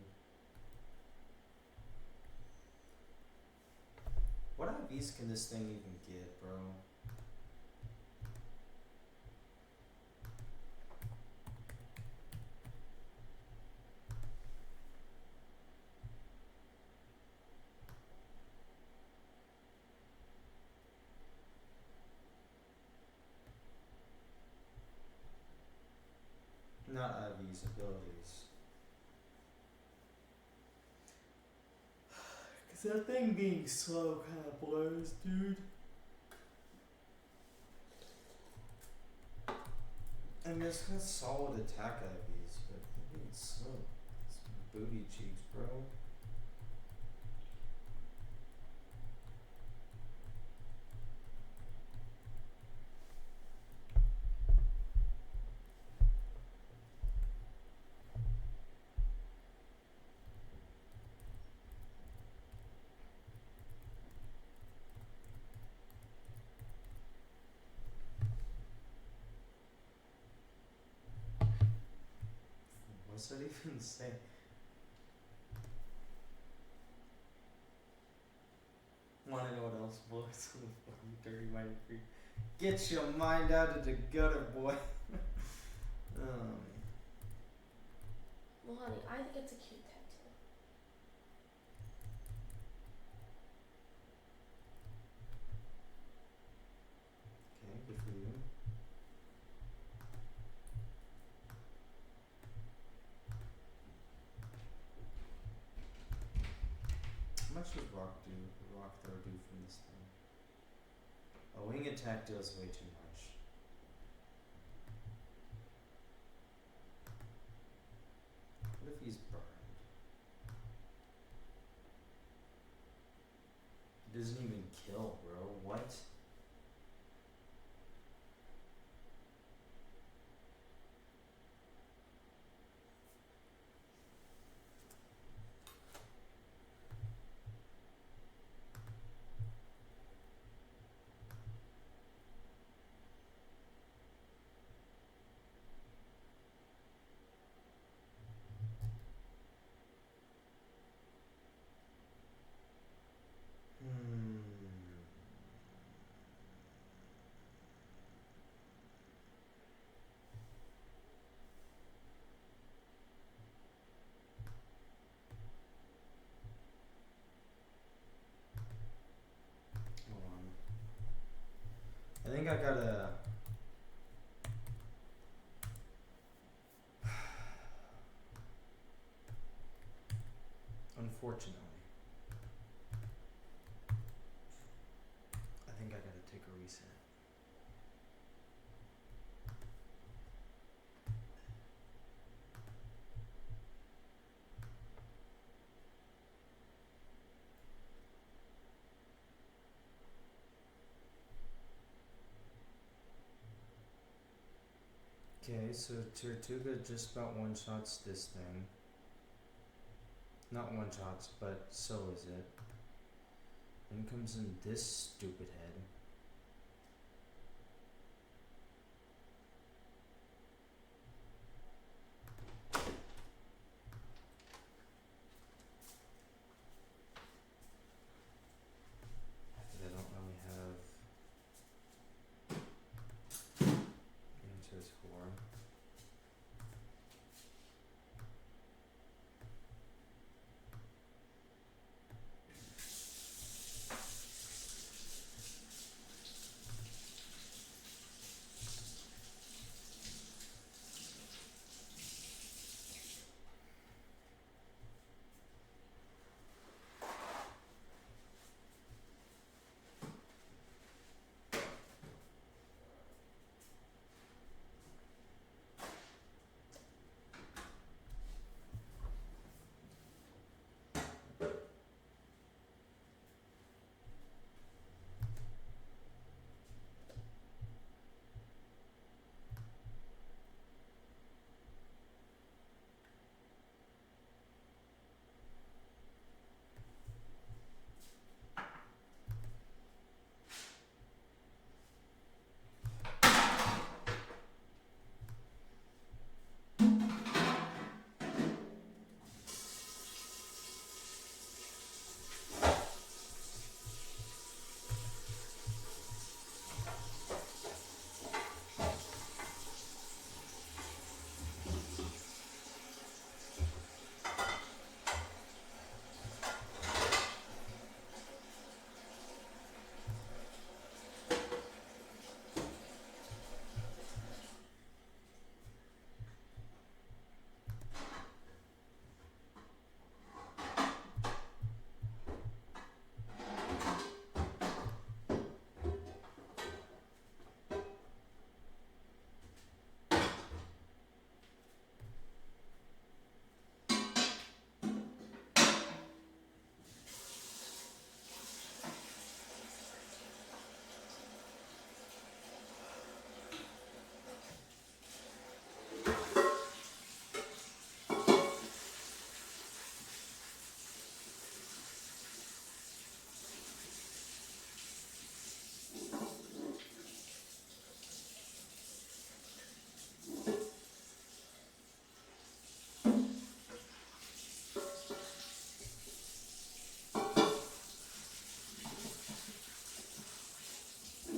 What IVs can this thing even get, bro? Not IVs, abilities. Cause that thing being slow kinda blurs, dude. I mean, it's got solid attack IVs, but it being slow. It's booty cheeks, bro. What's that even say? Wanna know what else blows on the fucking dirty mind free? Get your mind out of the gutter, boy. Well, honey, I think it's a cute tattoo. Okay, good for you. does rock do? Rock throw do from this thing? A wing attack does way too much. What if he's burned? He doesn't even kill, bro. What? Hmm. Hold on. I think I gotta. Unfortunately, I think I gotta take a reset. Okay, so Tortuga just about one shots this thing. Not one shots, but so is it. Then comes in this stupid head. Because I don't really have answers for.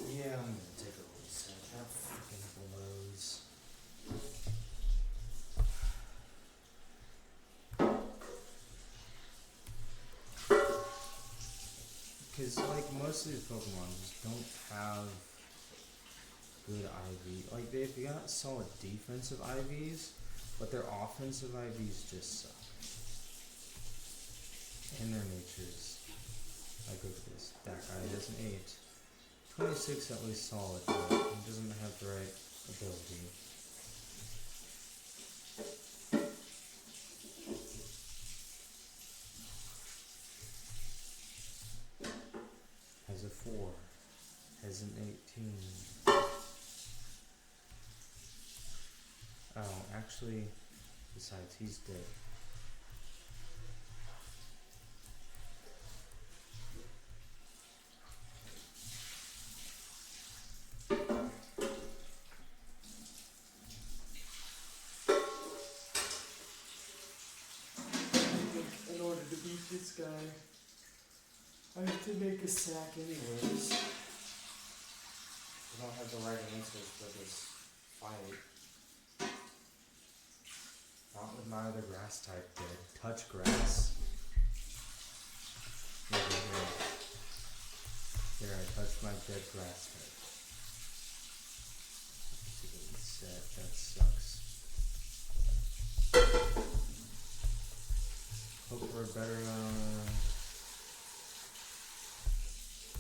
Yeah, I'm gonna take a reset. That fucking blows. Because, like, most of these Pokemon just don't have good IV. Like, they've got solid defensive IVs, but their offensive IVs just suck. And their natures guy. He has an 8. 26 at least solid, but he doesn't have the right ability. Has a 4. Has an 18. Oh, actually, besides, he's dead. In order to beat this guy, I have to make a sack anyways. I don't have the right answers for this fight. Not with my other grass type dead. Touch grass. Over here. Here, I touched my dead grass type. Set. That sucks. Hope for a better,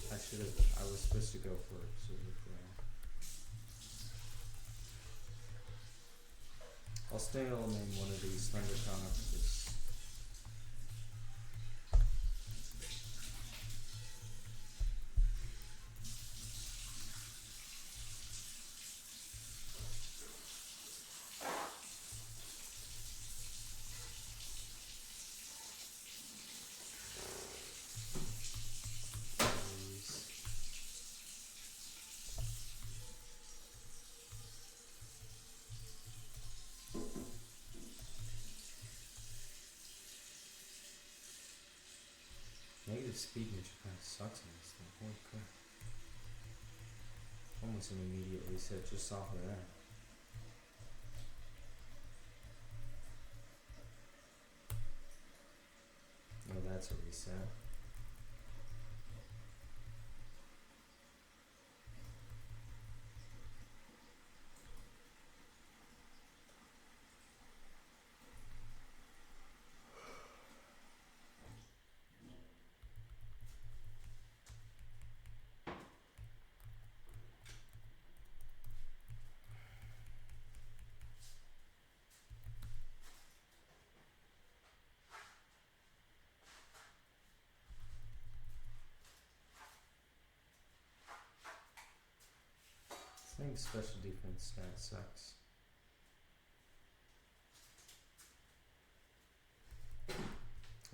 I was supposed to go for it, so I'll stay, I'll name one of these Thundercocks. Negative speed nature kind of sucks in this thing. Holy crap. Almost an immediate reset just off of that. Oh, that's a reset. I think special defense stat sucks.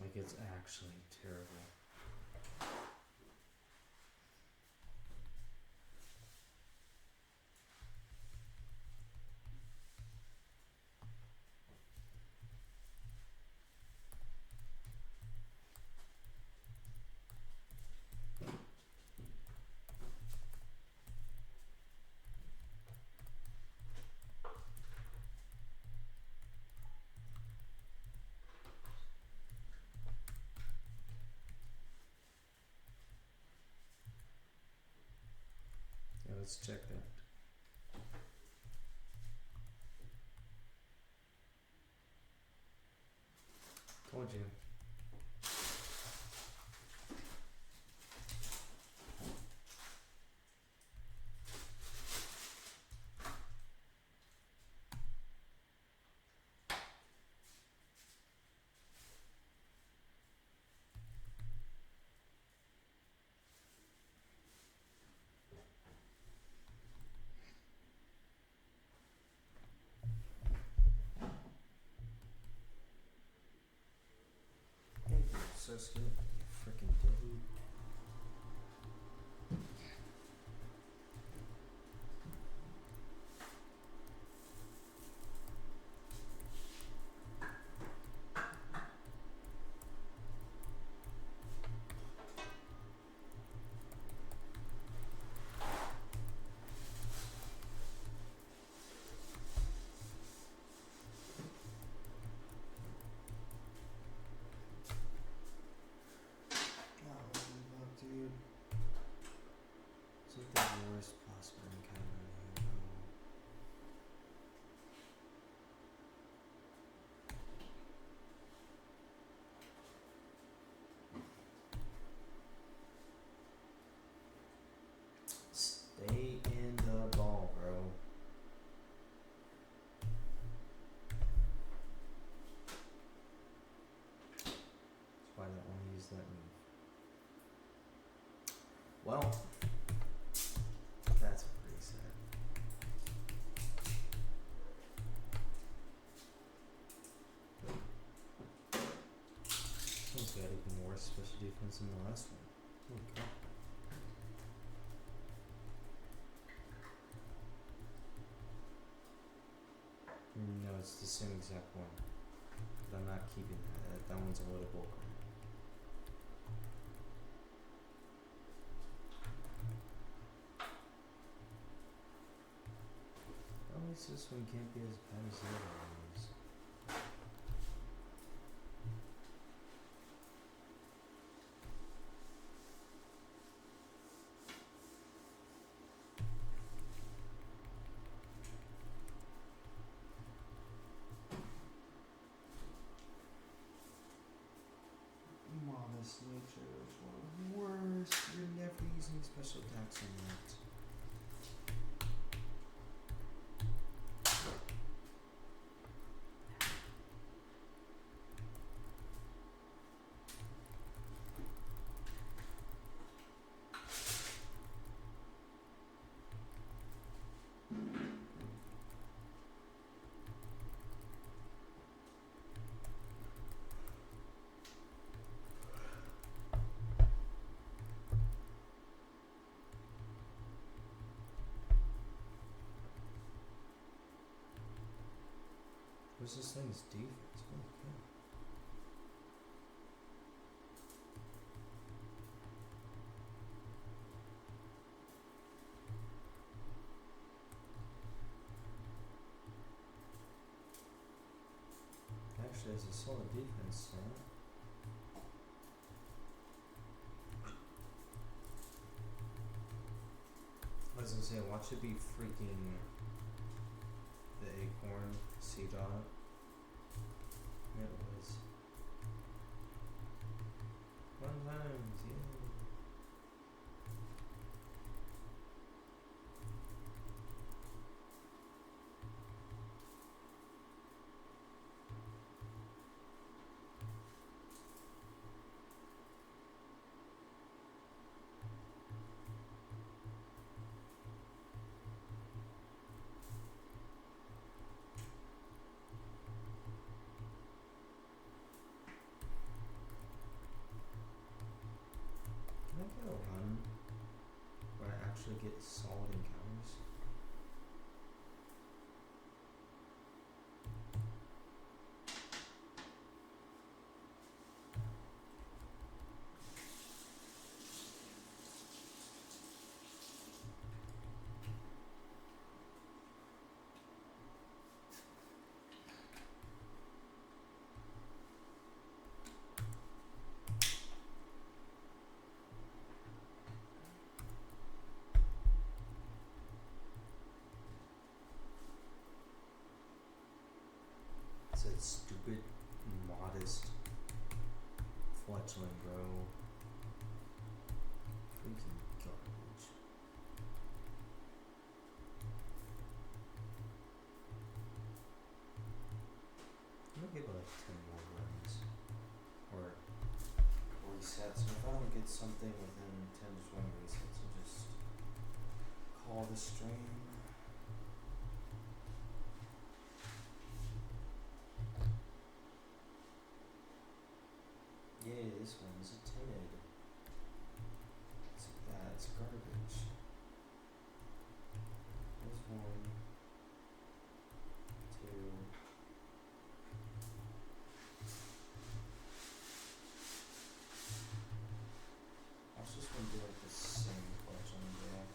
Like, it's actually terrible. Yeah, let's check that. Told you. So scared. Freaking dude. that move? Well, that's pretty sad. He's got even worse special defense than the last one. Holy cow. No, it's the same exact one. But I'm not keeping that. That one's a little bulk. At least this one can't be as bad as the other ones. Modest nature is one of the worst. You're never using special attacks on that. What's this thing's defense? Holy cow. Actually, has a solid defense, so. I was gonna say, watch it be freaking the acorn sea dot. It was. One times, yeah. Can I get a run where I actually get solid encounters? It's that stupid, modest fledgling, bro. Freaking garbage. I'm gonna give it like 10 more runs. Or resets. And if I don't get something within 10 to 20 resets, I'll just call the stream. Yay, this one's a timid. It's like that, it's garbage. There's 1, 2. I was just gonna do like the same pledge on the back.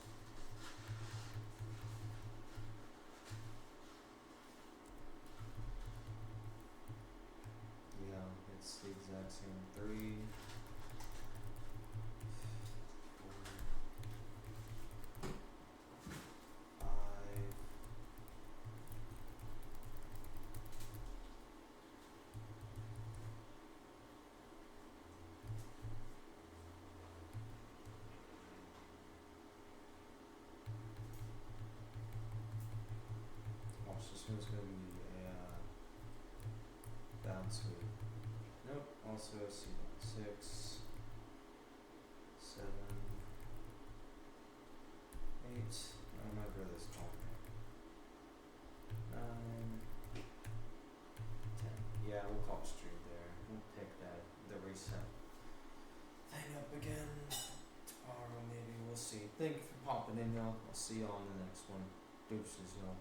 Yeah, it's the exact same. 3, 4, 5. Watch, this one's gonna be a bounce move. Nope, also a C6. and y'all. I'll see y'all in the next one. Deuces, y'all.